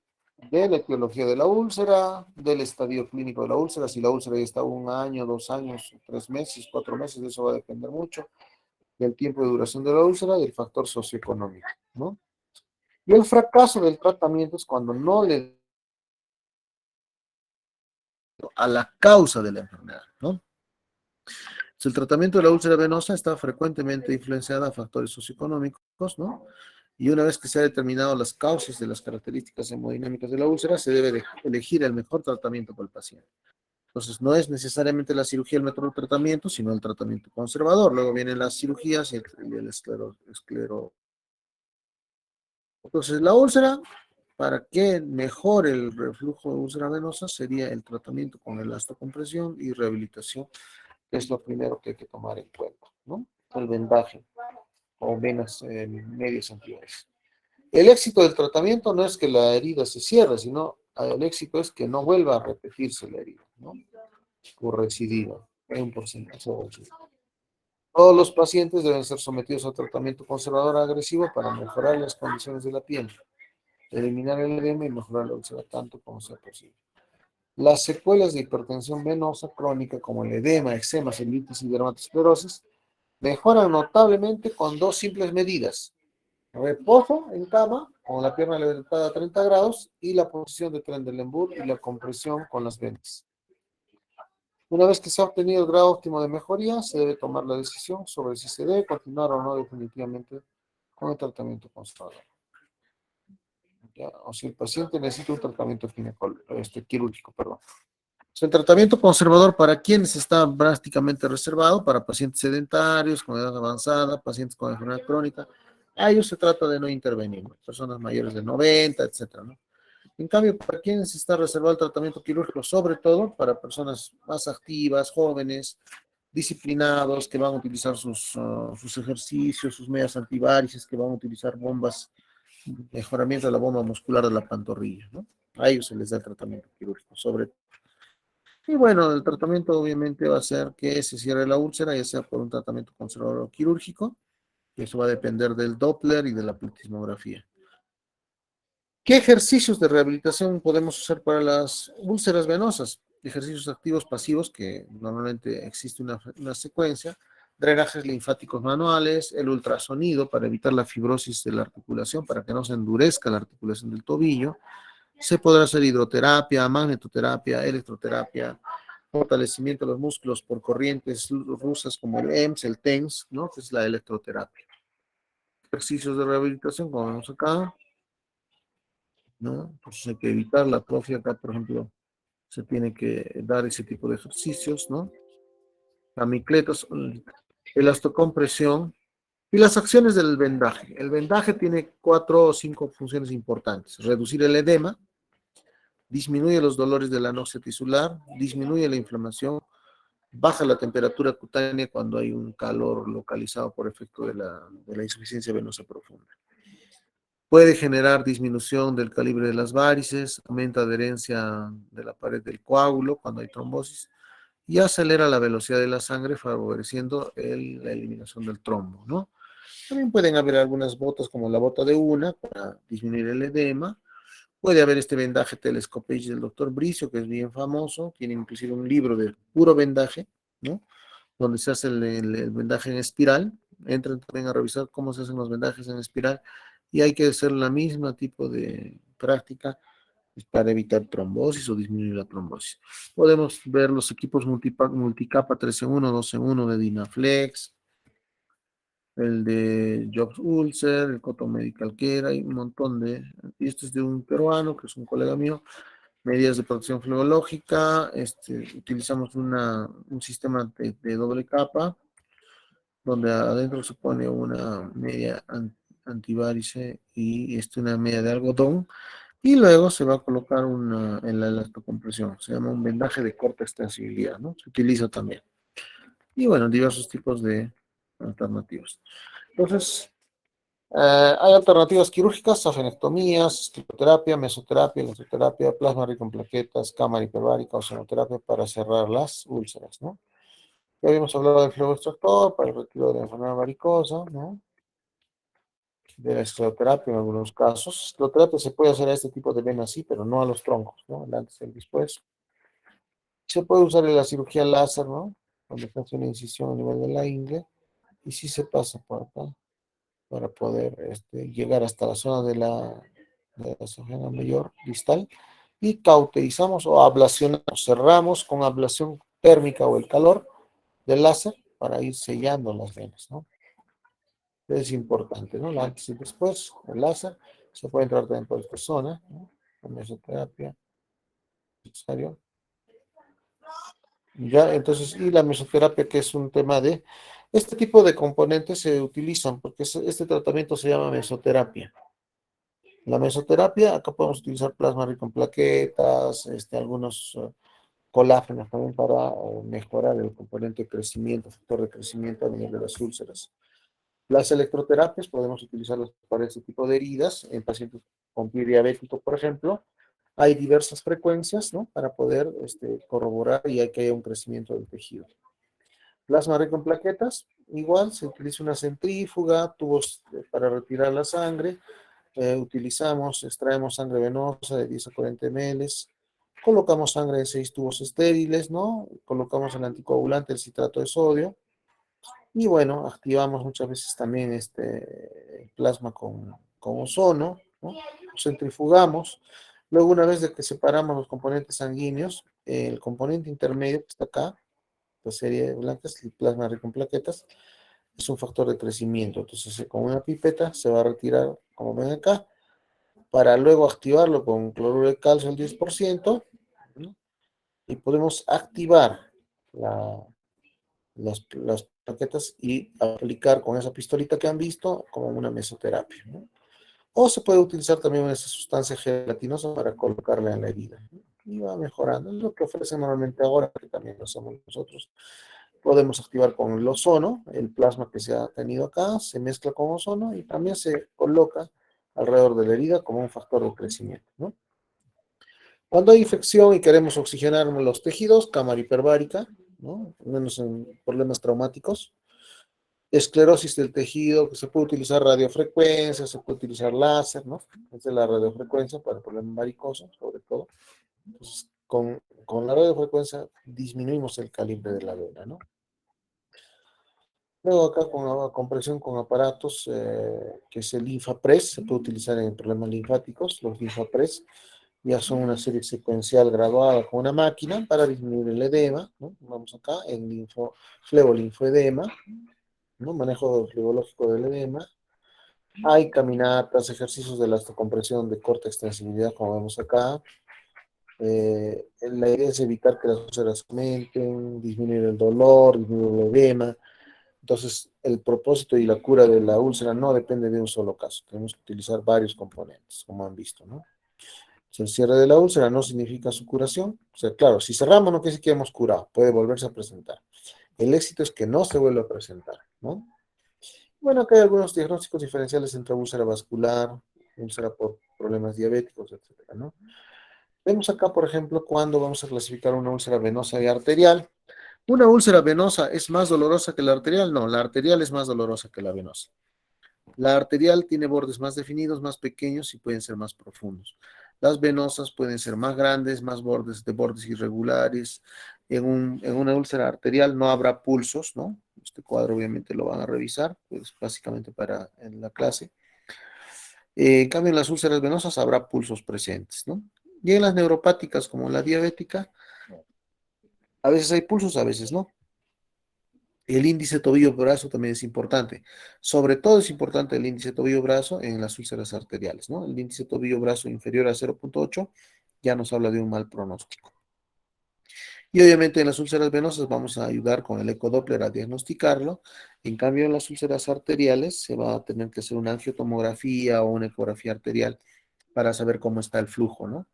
de la etiología de la úlcera, del estadio clínico de la úlcera, si la úlcera ya está 1 año, 2 años, 3 meses, 4 meses, de eso va a depender mucho del tiempo de duración de la úlcera, del factor socioeconómico, ¿no? Y el fracaso del tratamiento es cuando no le a la causa de la enfermedad, ¿no? Si el tratamiento de la úlcera venosa está frecuentemente influenciada a factores socioeconómicos, ¿no? Y una vez que se han determinado las causas de las características hemodinámicas de la úlcera, se debe elegir el mejor tratamiento para el paciente. Entonces, no es necesariamente la cirugía el mejor tratamiento, sino el tratamiento conservador. Luego vienen las cirugías y el esclero. Entonces, la úlcera, para que mejore el reflujo de úlcera venosa, sería el tratamiento con elastocompresión y rehabilitación, que es lo primero que hay que tomar en cuenta, ¿no? El vendaje o venas medias anteriores. El éxito del tratamiento no es que la herida se cierre, sino el éxito es que no vuelva a repetirse la herida, ¿no? O recidiva, en un porcentaje. Todos los pacientes deben ser sometidos a tratamiento conservador agresivo para mejorar las condiciones de la piel, eliminar el edema y mejorar la úlcera tanto como sea posible. Las secuelas de hipertensión venosa crónica, como el edema, eczema, celulitis y dermatosclerosis, mejoran notablemente con dos simples medidas: reposo en cama, con la pierna levantada a 30 grados, y la posición de Trendelenburg y la compresión con las venas. Una vez que se ha obtenido el grado óptimo de mejoría, se debe tomar la decisión sobre si se debe continuar o no definitivamente con el tratamiento conservador. ¿Ya? O si el paciente necesita un tratamiento quirúrgico, perdón. El tratamiento conservador, ¿para quienes está prácticamente reservado? Para pacientes sedentarios, con edad avanzada, pacientes con enfermedad crónica. A ellos se trata de no intervenir, ¿no? Personas mayores de 90, etcétera, ¿no? En cambio, para quienes está reservado el tratamiento quirúrgico, sobre todo para personas más activas, jóvenes, disciplinados, que van a utilizar sus ejercicios, sus medias antivarices, que van a utilizar bombas, mejoramiento de la bomba muscular de la pantorrilla, ¿no? A ellos se les da el tratamiento quirúrgico, sobre todo. Y bueno, el tratamiento obviamente va a ser que se cierre la úlcera, ya sea por un tratamiento conservador o quirúrgico, y eso va a depender del Doppler y de la pletismografía. ¿Qué ejercicios de rehabilitación podemos usar para las úlceras venosas? Ejercicios activos pasivos, que normalmente existe una secuencia: drenajes linfáticos manuales, el ultrasonido para evitar la fibrosis de la articulación, para que no se endurezca la articulación del tobillo. Se podrá hacer hidroterapia, magnetoterapia, electroterapia, fortalecimiento de los músculos por corrientes rusas como el EMS, el TENS, ¿no? Que es la electroterapia. Ejercicios de rehabilitación, como vemos acá, ¿no? Entonces hay que evitar la atrofia. Acá, por ejemplo, se tiene que dar ese tipo de ejercicios, ¿no? Amicletos, elastocompresión y las acciones del vendaje. El vendaje tiene 4 o 5 funciones importantes: reducir el edema, disminuye los dolores de la anoxia tisular, disminuye la inflamación, baja la temperatura cutánea cuando hay un calor localizado por efecto de la insuficiencia venosa profunda. Puede generar disminución del calibre de las varices, aumenta adherencia de la pared del coágulo cuando hay trombosis y acelera la velocidad de la sangre, favoreciendo la eliminación del trombo, ¿no? También pueden haber algunas botas como la bota de una para disminuir el edema. Puede haber este vendaje Telescopage del doctor Bricio, que es bien famoso, tiene inclusive un libro de puro vendaje, ¿no? Donde se hace el vendaje en espiral. Entren también a revisar cómo se hacen los vendajes en espiral y hay que hacer la misma tipo de práctica para evitar trombosis o disminuir la trombosis. Podemos ver los equipos multicapa 3 en 1, 2 en 1 de Dynaflex, el de Jobs Ulcer, el Cotton Medical Care, hay un montón de, y este es de un peruano, que es un colega mío, medidas de protección flebológica, utilizamos un sistema de doble capa, donde adentro se pone una media antivarice y una media de algodón, y luego se va a colocar en la elastocompresión, se llama un vendaje de corta extensibilidad, ¿no? Se utiliza también. Y bueno, diversos tipos de alternativas. Entonces, hay alternativas quirúrgicas, safenectomías, escleroterapia, mesoterapia, laserterapia, plasma rico en plaquetas, cámara hiperbárica, ozonoterapia para cerrar las úlceras, ¿no? Ya habíamos hablado del flebo extractor para el retiro de la enfermedad varicosa, ¿no? De la escleroterapia en algunos casos. Escleroterapia se puede hacer a este tipo de venas, sí, pero no a los troncos, ¿no? El antes y el después. Se puede usar en la cirugía láser, ¿no? Cuando se hace una incisión a nivel de la ingle, y sí se pasa por acá para poder llegar hasta la zona de la safena mayor distal y cauterizamos o ablacionamos, cerramos con ablación térmica o el calor del láser para ir sellando las venas, ¿no? Es importante, ¿no? La antes y después, el láser, se puede entrar también por esta zona, ¿no? La mesoterapia, necesario. Ya, entonces, y la mesoterapia, que es un tema de, este tipo de componentes se utilizan porque este tratamiento se llama mesoterapia. La mesoterapia, acá podemos utilizar plasma rico en plaquetas, algunos colágenos también para mejorar el componente de crecimiento, factor de crecimiento a nivel de las úlceras. Las electroterapias podemos utilizarlas para este tipo de heridas en pacientes con pie diabético, por ejemplo. Hay diversas frecuencias, ¿no? Para poder corroborar y hay que haya un crecimiento del tejido. Plasma rico en plaquetas, igual se utiliza una centrífuga, tubos para retirar la sangre. Extraemos sangre venosa de 10 a 40 ml, colocamos sangre de 6 tubos estériles, ¿no? Colocamos el anticoagulante, el citrato de sodio, y bueno, activamos muchas veces también este plasma con ozono, ¿no? Centrifugamos. Luego, una vez de que separamos los componentes sanguíneos, el componente intermedio que está acá, la serie blanca, es el plasma rico en plaquetas, es un factor de crecimiento. Entonces, con una pipeta se va a retirar, como ven acá, para luego activarlo con cloruro de calcio al 10%, ¿no? Y podemos activar las plaquetas y aplicar con esa pistolita que han visto como una mesoterapia, ¿no? O se puede utilizar también esa sustancia gelatinosa para colocarla en la herida, ¿no? Y va mejorando. Es lo que ofrecen normalmente ahora, que también lo hacemos nosotros. Podemos activar con el ozono, el plasma que se ha tenido acá, se mezcla con ozono y también se coloca alrededor de la herida como un factor de crecimiento, ¿no? Cuando hay infección y queremos oxigenar los tejidos, cámara hiperbárica, ¿no? Menos en problemas traumáticos. Esclerosis del tejido, que se puede utilizar radiofrecuencia, se puede utilizar láser, ¿no? Esta es la radiofrecuencia para el problema varicoso, sobre todo. Entonces, con la radiofrecuencia disminuimos el calibre de la vena, ¿no? Luego acá con la compresión con aparatos, que es el linfapress, se puede utilizar en problemas linfáticos. Los linfapress ya son una serie secuencial graduada con una máquina para disminuir el edema, ¿no? Vamos acá en flebolinfoedema, ¿no? Manejo flebológico del edema. Hay caminatas, ejercicios de elastocompresión de corta extensibilidad, como vemos acá. La idea es evitar que las úlceras aumenten, disminuir el dolor, disminuir el edema. Entonces, el propósito y la cura de la úlcera no depende de un solo caso. Tenemos que utilizar varios componentes, como han visto, ¿no? sea, el cierre de la úlcera no significa su curación. O sea, claro, si cerramos no quiere decir que hemos curado, puede volverse a presentar. El éxito es que no se vuelva a presentar, ¿no? Bueno, acá hay algunos diagnósticos diferenciales entre úlcera vascular, úlcera por problemas diabéticos, etcétera, ¿no? Vemos acá, por ejemplo, cuando vamos a clasificar una úlcera venosa y arterial. ¿Una úlcera venosa es más dolorosa que la arterial? No, la arterial es más dolorosa que la venosa. La arterial tiene bordes más definidos, más pequeños y pueden ser más profundos. Las venosas pueden ser más grandes, más bordes de bordes irregulares. En una úlcera arterial no habrá pulsos, ¿no? Este cuadro obviamente lo van a revisar, pues básicamente para en la clase. En cambio, en las úlceras venosas habrá pulsos presentes, ¿no? Y en las neuropáticas, como la diabética, a veces hay pulsos, a veces no. El índice tobillo-brazo también es importante. Sobre todo es importante el índice tobillo-brazo en las úlceras arteriales, ¿no? El índice tobillo-brazo inferior a 0,8 ya nos habla de un mal pronóstico. Y obviamente en las úlceras venosas vamos a ayudar con el ecodoppler a diagnosticarlo. En cambio, en las úlceras arteriales se va a tener que hacer una angiotomografía o una ecografía arterial para saber cómo está el flujo, ¿no?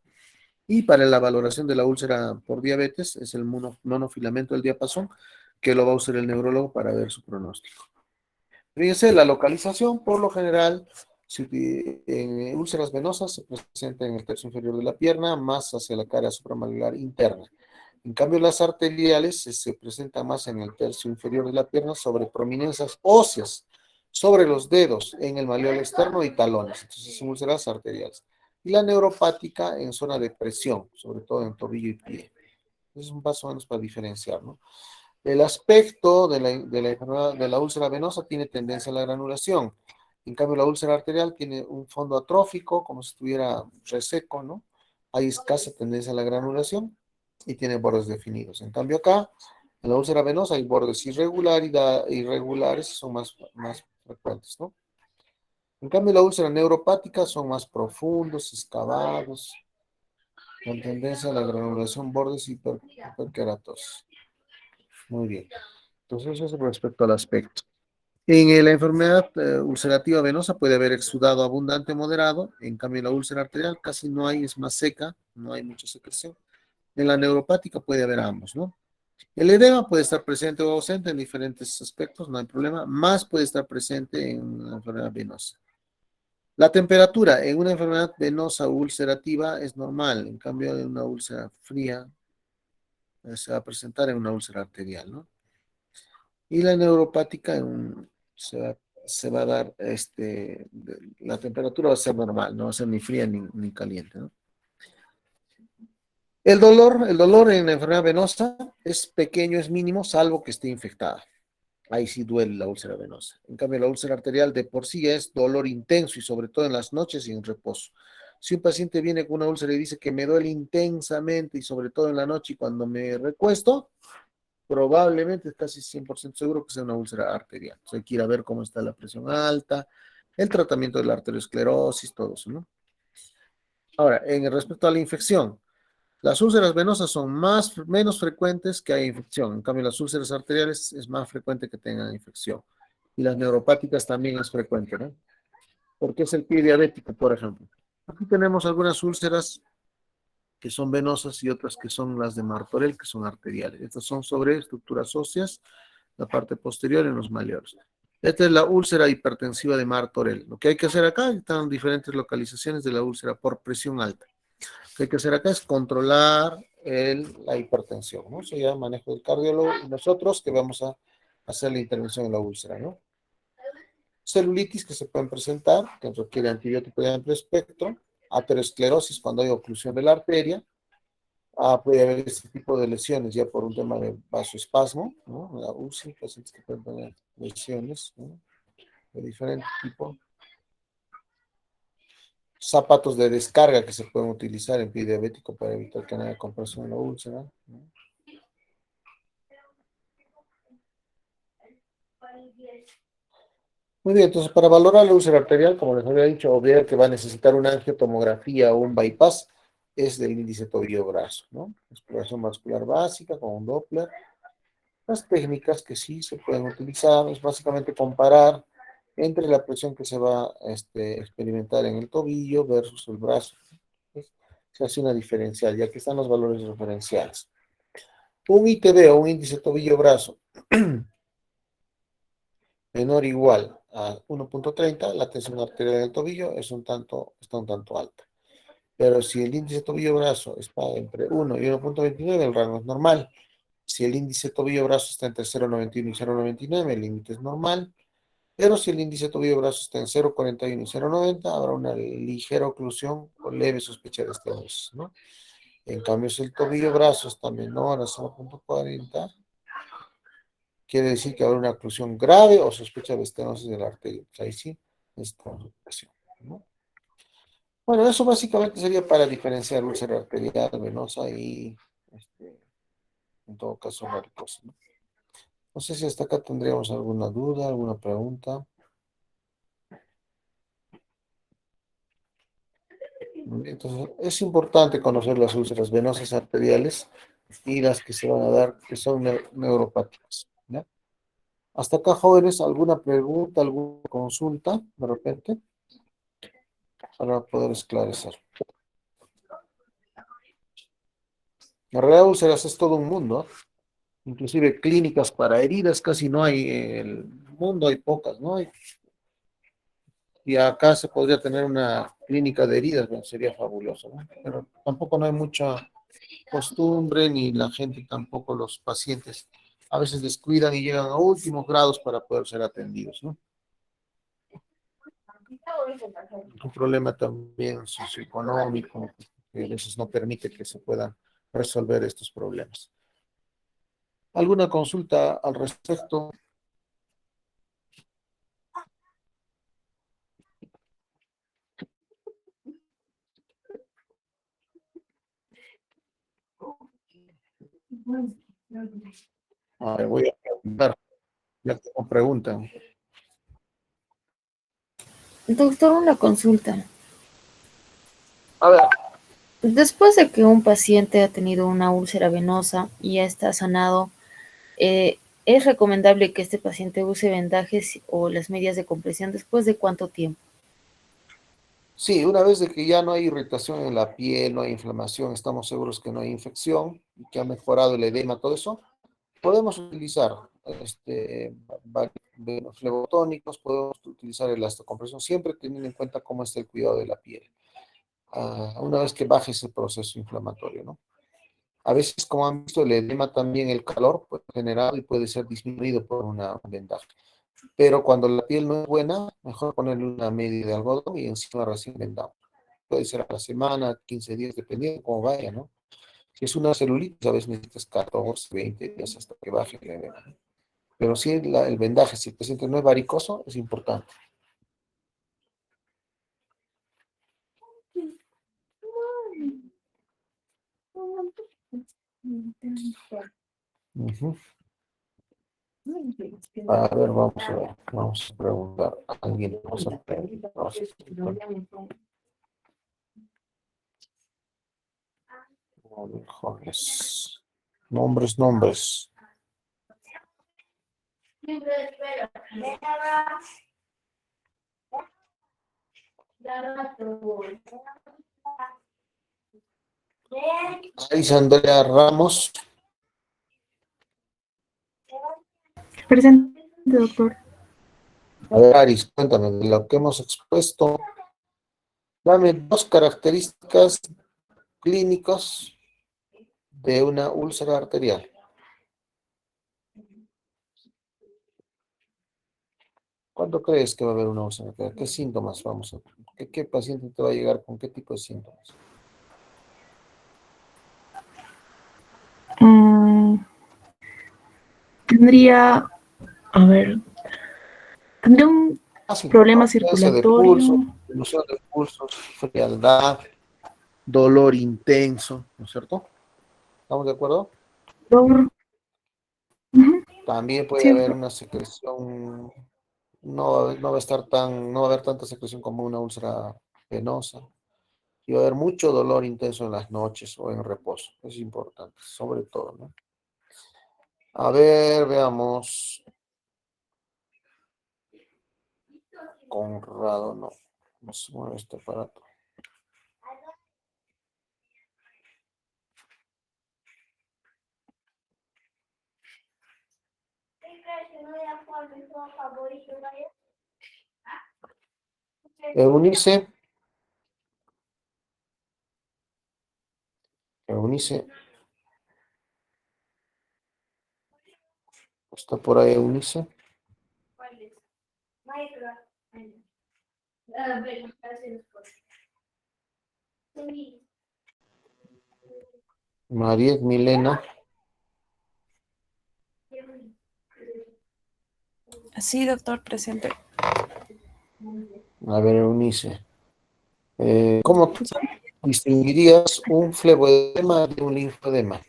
Y para la valoración de la úlcera por diabetes es el monofilamento del diapasón, que lo va a usar el neurólogo para ver su pronóstico. Fíjense, la localización, por lo general, en úlceras venosas se presenta en el tercio inferior de la pierna, más hacia la cara supramalar interna. En cambio, las arteriales se presentan más en el tercio inferior de la pierna, sobre prominencias óseas, sobre los dedos, en el malleolo externo y talones. Entonces, son úlceras arteriales. Y la neuropática en zona de presión, sobre todo en tobillo y pie. Es un paso menos para diferenciar, ¿no? El aspecto de la enfermedad de la úlcera venosa tiene tendencia a la granulación. En cambio, la úlcera arterial tiene un fondo atrófico, como si estuviera reseco, ¿no? Hay escasa tendencia a la granulación y tiene bordes definidos. En cambio, acá, en la úlcera venosa hay bordes irregulares y son más frecuentes, ¿no? En cambio, la úlcera neuropática son más profundos, excavados, con tendencia a la granulación, bordes hiperkeratosos. Muy bien. Entonces, eso es respecto al aspecto. En la enfermedad ulcerativa venosa puede haber exudado abundante moderado, en cambio en la úlcera arterial casi no hay, es más seca, no hay mucha secreción. En la neuropática puede haber ambos, ¿no? El edema puede estar presente o ausente en diferentes aspectos, no hay problema, más puede estar presente en la enfermedad venosa. La temperatura en una enfermedad venosa ulcerativa es normal, en cambio en una úlcera fría se va a presentar en una úlcera arterial, ¿no? Y la neuropática se va a dar, la temperatura va a ser normal, no va a ser ni fría ni caliente, ¿no? El dolor en la enfermedad venosa es pequeño, es mínimo, salvo que esté infectada. Ahí sí duele la úlcera venosa. En cambio, la úlcera arterial de por sí es dolor intenso y sobre todo en las noches y en reposo. Si un paciente viene con una úlcera y dice que me duele intensamente y sobre todo en la noche y cuando me recuesto, probablemente es casi 100% seguro que sea una úlcera arterial. O sea, hay que ir a ver cómo está la presión alta, el tratamiento de la arteriosclerosis, todo eso, ¿no? Ahora, en respecto a la infección, las úlceras venosas son menos frecuentes que haya infección. En cambio, las úlceras arteriales es más frecuente que tengan infección. Y las neuropáticas también es frecuente, ¿no? Porque es el pie diabético, por ejemplo. Aquí tenemos algunas úlceras que son venosas y otras que son las de Martorell, que son arteriales. Estas son sobre estructuras óseas, la parte posterior en los malleolos. Esta es la úlcera hipertensiva de Martorell. Lo que hay que hacer acá, están diferentes localizaciones de la úlcera por presión alta. Lo que hay que hacer acá es controlar la hipertensión, ¿no? Eso ya manejo del cardiólogo y nosotros que vamos a hacer la intervención en la úlcera, ¿no? Celulitis que se pueden presentar, que requiere antibiótico de amplio espectro, aterosclerosis cuando hay oclusión de la arteria, puede haber este tipo de lesiones ya por un tema de vasoespasmo, ¿no? La UCI, pacientes que pueden tener lesiones, ¿no? De diferente tipo. Zapatos de descarga que se pueden utilizar en pie diabético para evitar que haya compresión en la úlcera, ¿no? Muy bien, entonces para valorar la úlcera arterial, como les había dicho, o ver que va a necesitar una angiotomografía o un bypass, es del índice tobillo-brazo, ¿no? Exploración vascular básica con un Doppler. Las técnicas que sí se pueden utilizar es básicamente comparar entre la presión que se va a experimentar en el tobillo versus el brazo. Se hace una diferencial, ya que están los valores referenciales. Un ITB o un índice tobillo-brazo menor o igual a 1.30, la tensión arterial del tobillo está un tanto alta. Pero si el índice tobillo-brazo está entre 1 y 1.29, el rango es normal. Si el índice tobillo-brazo está entre 0.91 y 0.99, el límite es normal. Pero si el índice tobillo-brazo está en 0.41 y 0.90, habrá una ligera oclusión o leve sospecha de estenosis, ¿no? En cambio, si el tobillo-brazo está menor a 0.40, quiere decir que habrá una oclusión grave o sospecha de estenosis de la arteria. Ahí sí, es consultación, ¿no? Bueno, eso básicamente sería para diferenciar úlcera arterial, venosa y, en todo caso, varicosa, ¿no? No sé si hasta acá tendríamos alguna duda, alguna pregunta. Entonces, es importante conocer las úlceras venosas arteriales y las que se van a dar, que son neuropáticas, ¿ya? Hasta acá, jóvenes, ¿alguna pregunta, alguna consulta, de repente, para poder esclarecer? En realidad, úlceras es todo un mundo, ¿eh? Inclusive clínicas para heridas casi no hay en el mundo, hay pocas, ¿no? Y acá se podría tener una clínica de heridas, bueno, sería fabuloso, ¿no? Pero tampoco no hay mucha costumbre, ni la gente tampoco, los pacientes a veces descuidan y llegan a últimos grados para poder ser atendidos, ¿no? Un problema también socioeconómico, que a veces no permite que se puedan resolver estos problemas. ¿Alguna consulta al respecto? A ver, voy a preguntar, ya tengo pregunta. Doctor, una consulta. A ver, Después de que un paciente ha tenido una úlcera venosa y ya está sanado, ¿es recomendable que este paciente use vendajes o las medias de compresión después de cuánto tiempo? sí, una vez de que ya no hay irritación en la piel, no hay inflamación, estamos seguros que no hay infección y que ha mejorado el edema, todo eso, podemos utilizar flebotónicos, podemos utilizar elastocompresión, siempre teniendo en cuenta cómo está el cuidado de la piel. Una vez que baje ese proceso inflamatorio, ¿no? A veces, como han visto, el edema también, el calor puede generar y puede ser disminuido por una vendaje. Pero cuando la piel no es buena, mejor ponerle una media de algodón y encima recién vendado. Puede ser a la semana, 15 días, dependiendo de cómo vaya, ¿no? Si es una celulitis, a veces necesitas 14, 20 días hasta que baje el edema, ¿no? Pero sí, el vendaje, si el paciente no es varicoso, es importante. Ujú. A ver, vamos a preguntar a alguien. Jóvenes. Nombres. Aris Andrea Ramos. Presente, doctor. A ver, Aris, cuéntame de lo que hemos expuesto. Dame dos características clínicas de una úlcera arterial. ¿Cuándo crees que va a haber una úlcera arterial? ¿Qué síntomas vamos a ver? ¿Qué paciente te va a llegar con qué tipo de síntomas? Mm, tendría, a ver, tendría un problema Ausencia de pulso, circulatorio. ilusión de pulsos, frialdad, dolor intenso, ¿no es cierto? ¿Estamos de acuerdo? Dolor. Ujú, También puede sí, haber doctor. una secreción, no va a estar no va a haber tanta secreción como una úlcera venosa. Y va a haber mucho dolor intenso en las noches o en reposo. Es importante, sobre todo, ¿no? A ver, veamos. Conrado, no. No se mueve este aparato. Eunice, Eunice, ¿está por ahí Eunice? Mariet Milena, Sí, doctor, presente. a ver, Eunice. ¿Cómo tú distinguirías un fleboedema de un linfodema?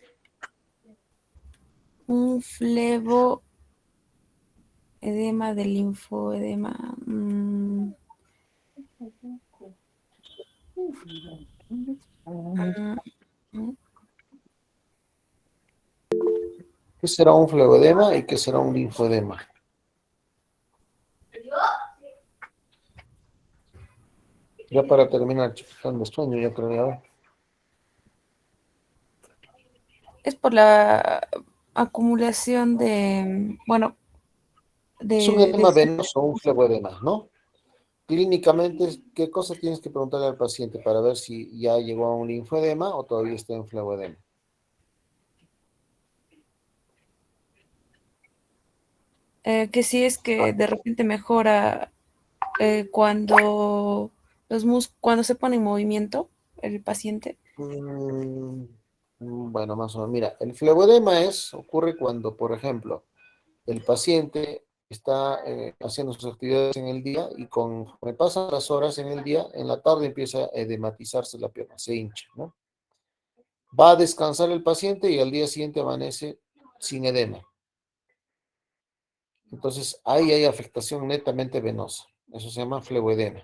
Un fleboedema del linfoedema. Mm, ¿Qué será un fleboedema y qué será un linfodema? Ya para terminar, chicos, de sueño, ya creo, ya. Es por la acumulación de, bueno, Es un de edema venoso o un fleboedema, ¿no? Clínicamente, ¿qué cosa tienes que preguntarle al paciente para ver si ya llegó a un linfodema o todavía está en fleboedema? que sí es que de repente mejora cuando cuando se pone en movimiento el paciente. Mm, bueno, más o menos. Mira, el fleboedema ocurre cuando, por ejemplo, el paciente está haciendo sus actividades en el día y conforme pasan las horas en el día, en la tarde empieza a edematizarse la pierna, se hincha, ¿no? Va a descansar el paciente y al día siguiente amanece sin edema. Entonces, ahí hay afectación netamente venosa. Eso se llama fleboedema.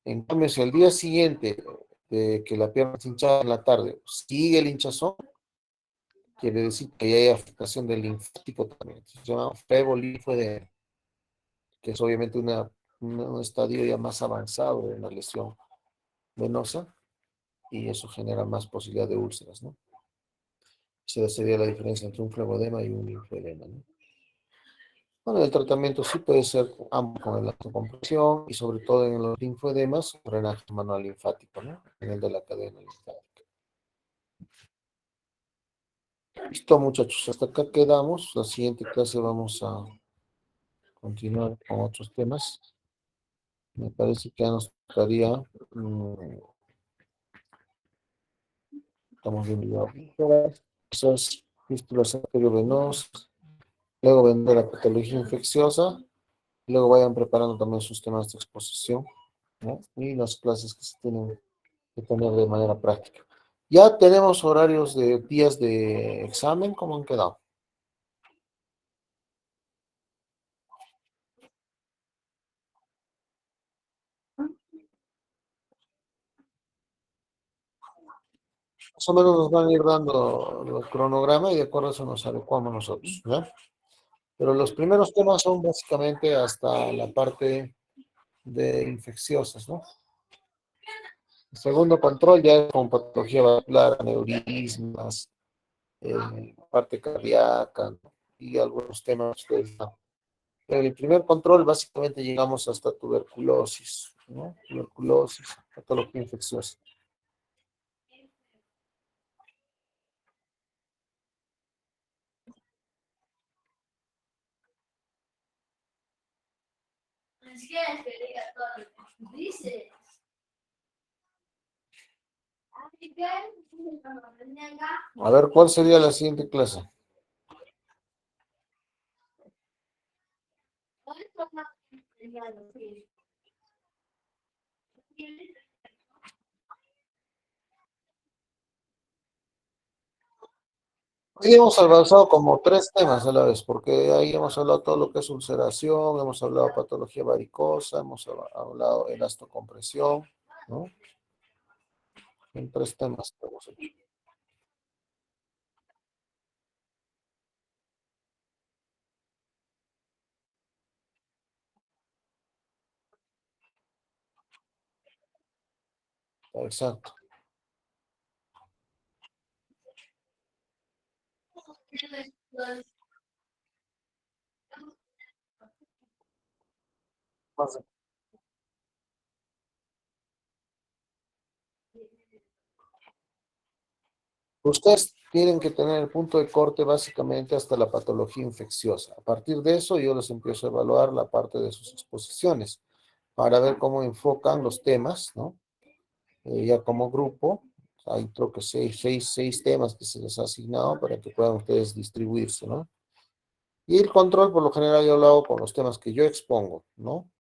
En cambio, si al día siguiente de que la pierna se hinchada en la tarde sigue el hinchazón, quiere decir que ahí hay afectación del linfático también. Se llama flebolinfodema, que es obviamente un estadio ya más avanzado de una lesión venosa y eso genera más posibilidad de úlceras, ¿no? Esa sería la diferencia entre un fleboedema y un linfodema, ¿no? Bueno, el tratamiento sí puede ser ambos con el compresión y sobre todo en los linfoedemas, drenaje manual linfático, ¿no? En el de la cadena linfática. Listo, muchachos, hasta acá quedamos. La siguiente clase vamos a continuar con otros temas. Me parece que ya nos tocaría, estamos viendo ya, esas fístulas arteriovenosas, luego vendrá la patología infecciosa, luego vayan preparando también sus temas de exposición, ¿no? Y las clases que se tienen que tener de manera práctica. Ya tenemos horarios de días de examen, ¿cómo han quedado? Más o menos nos van a ir dando el cronograma y de acuerdo a eso nos adecuamos nosotros, ¿ya? Pero los primeros temas son básicamente hasta la parte de infecciosas, ¿no? El segundo control ya es con patología vascular, aneurismas, parte cardíaca, ¿no? Y algunos temas ustedes saben. En el primer control básicamente llegamos hasta tuberculosis, ¿no? Tuberculosis, patología infecciosa. A ver, ¿cuál sería la siguiente clase? Hoy hemos avanzado como tres temas a la vez, porque ahí hemos hablado todo lo que es ulceración, hemos hablado patología varicosa, hemos hablado elastocompresión, ¿no? En tres temas que hemos hecho. Exacto. Más de- Ustedes tienen que tener el punto de corte básicamente hasta la patología infecciosa. A partir de eso, yo les empiezo a evaluar la parte de sus exposiciones para ver cómo enfocan los temas, ¿no? Ya como grupo, hay creo que seis temas que se les ha asignado para que puedan ustedes distribuirse, ¿no? Y el control, por lo general, yo lo hago con los temas que yo expongo, ¿no?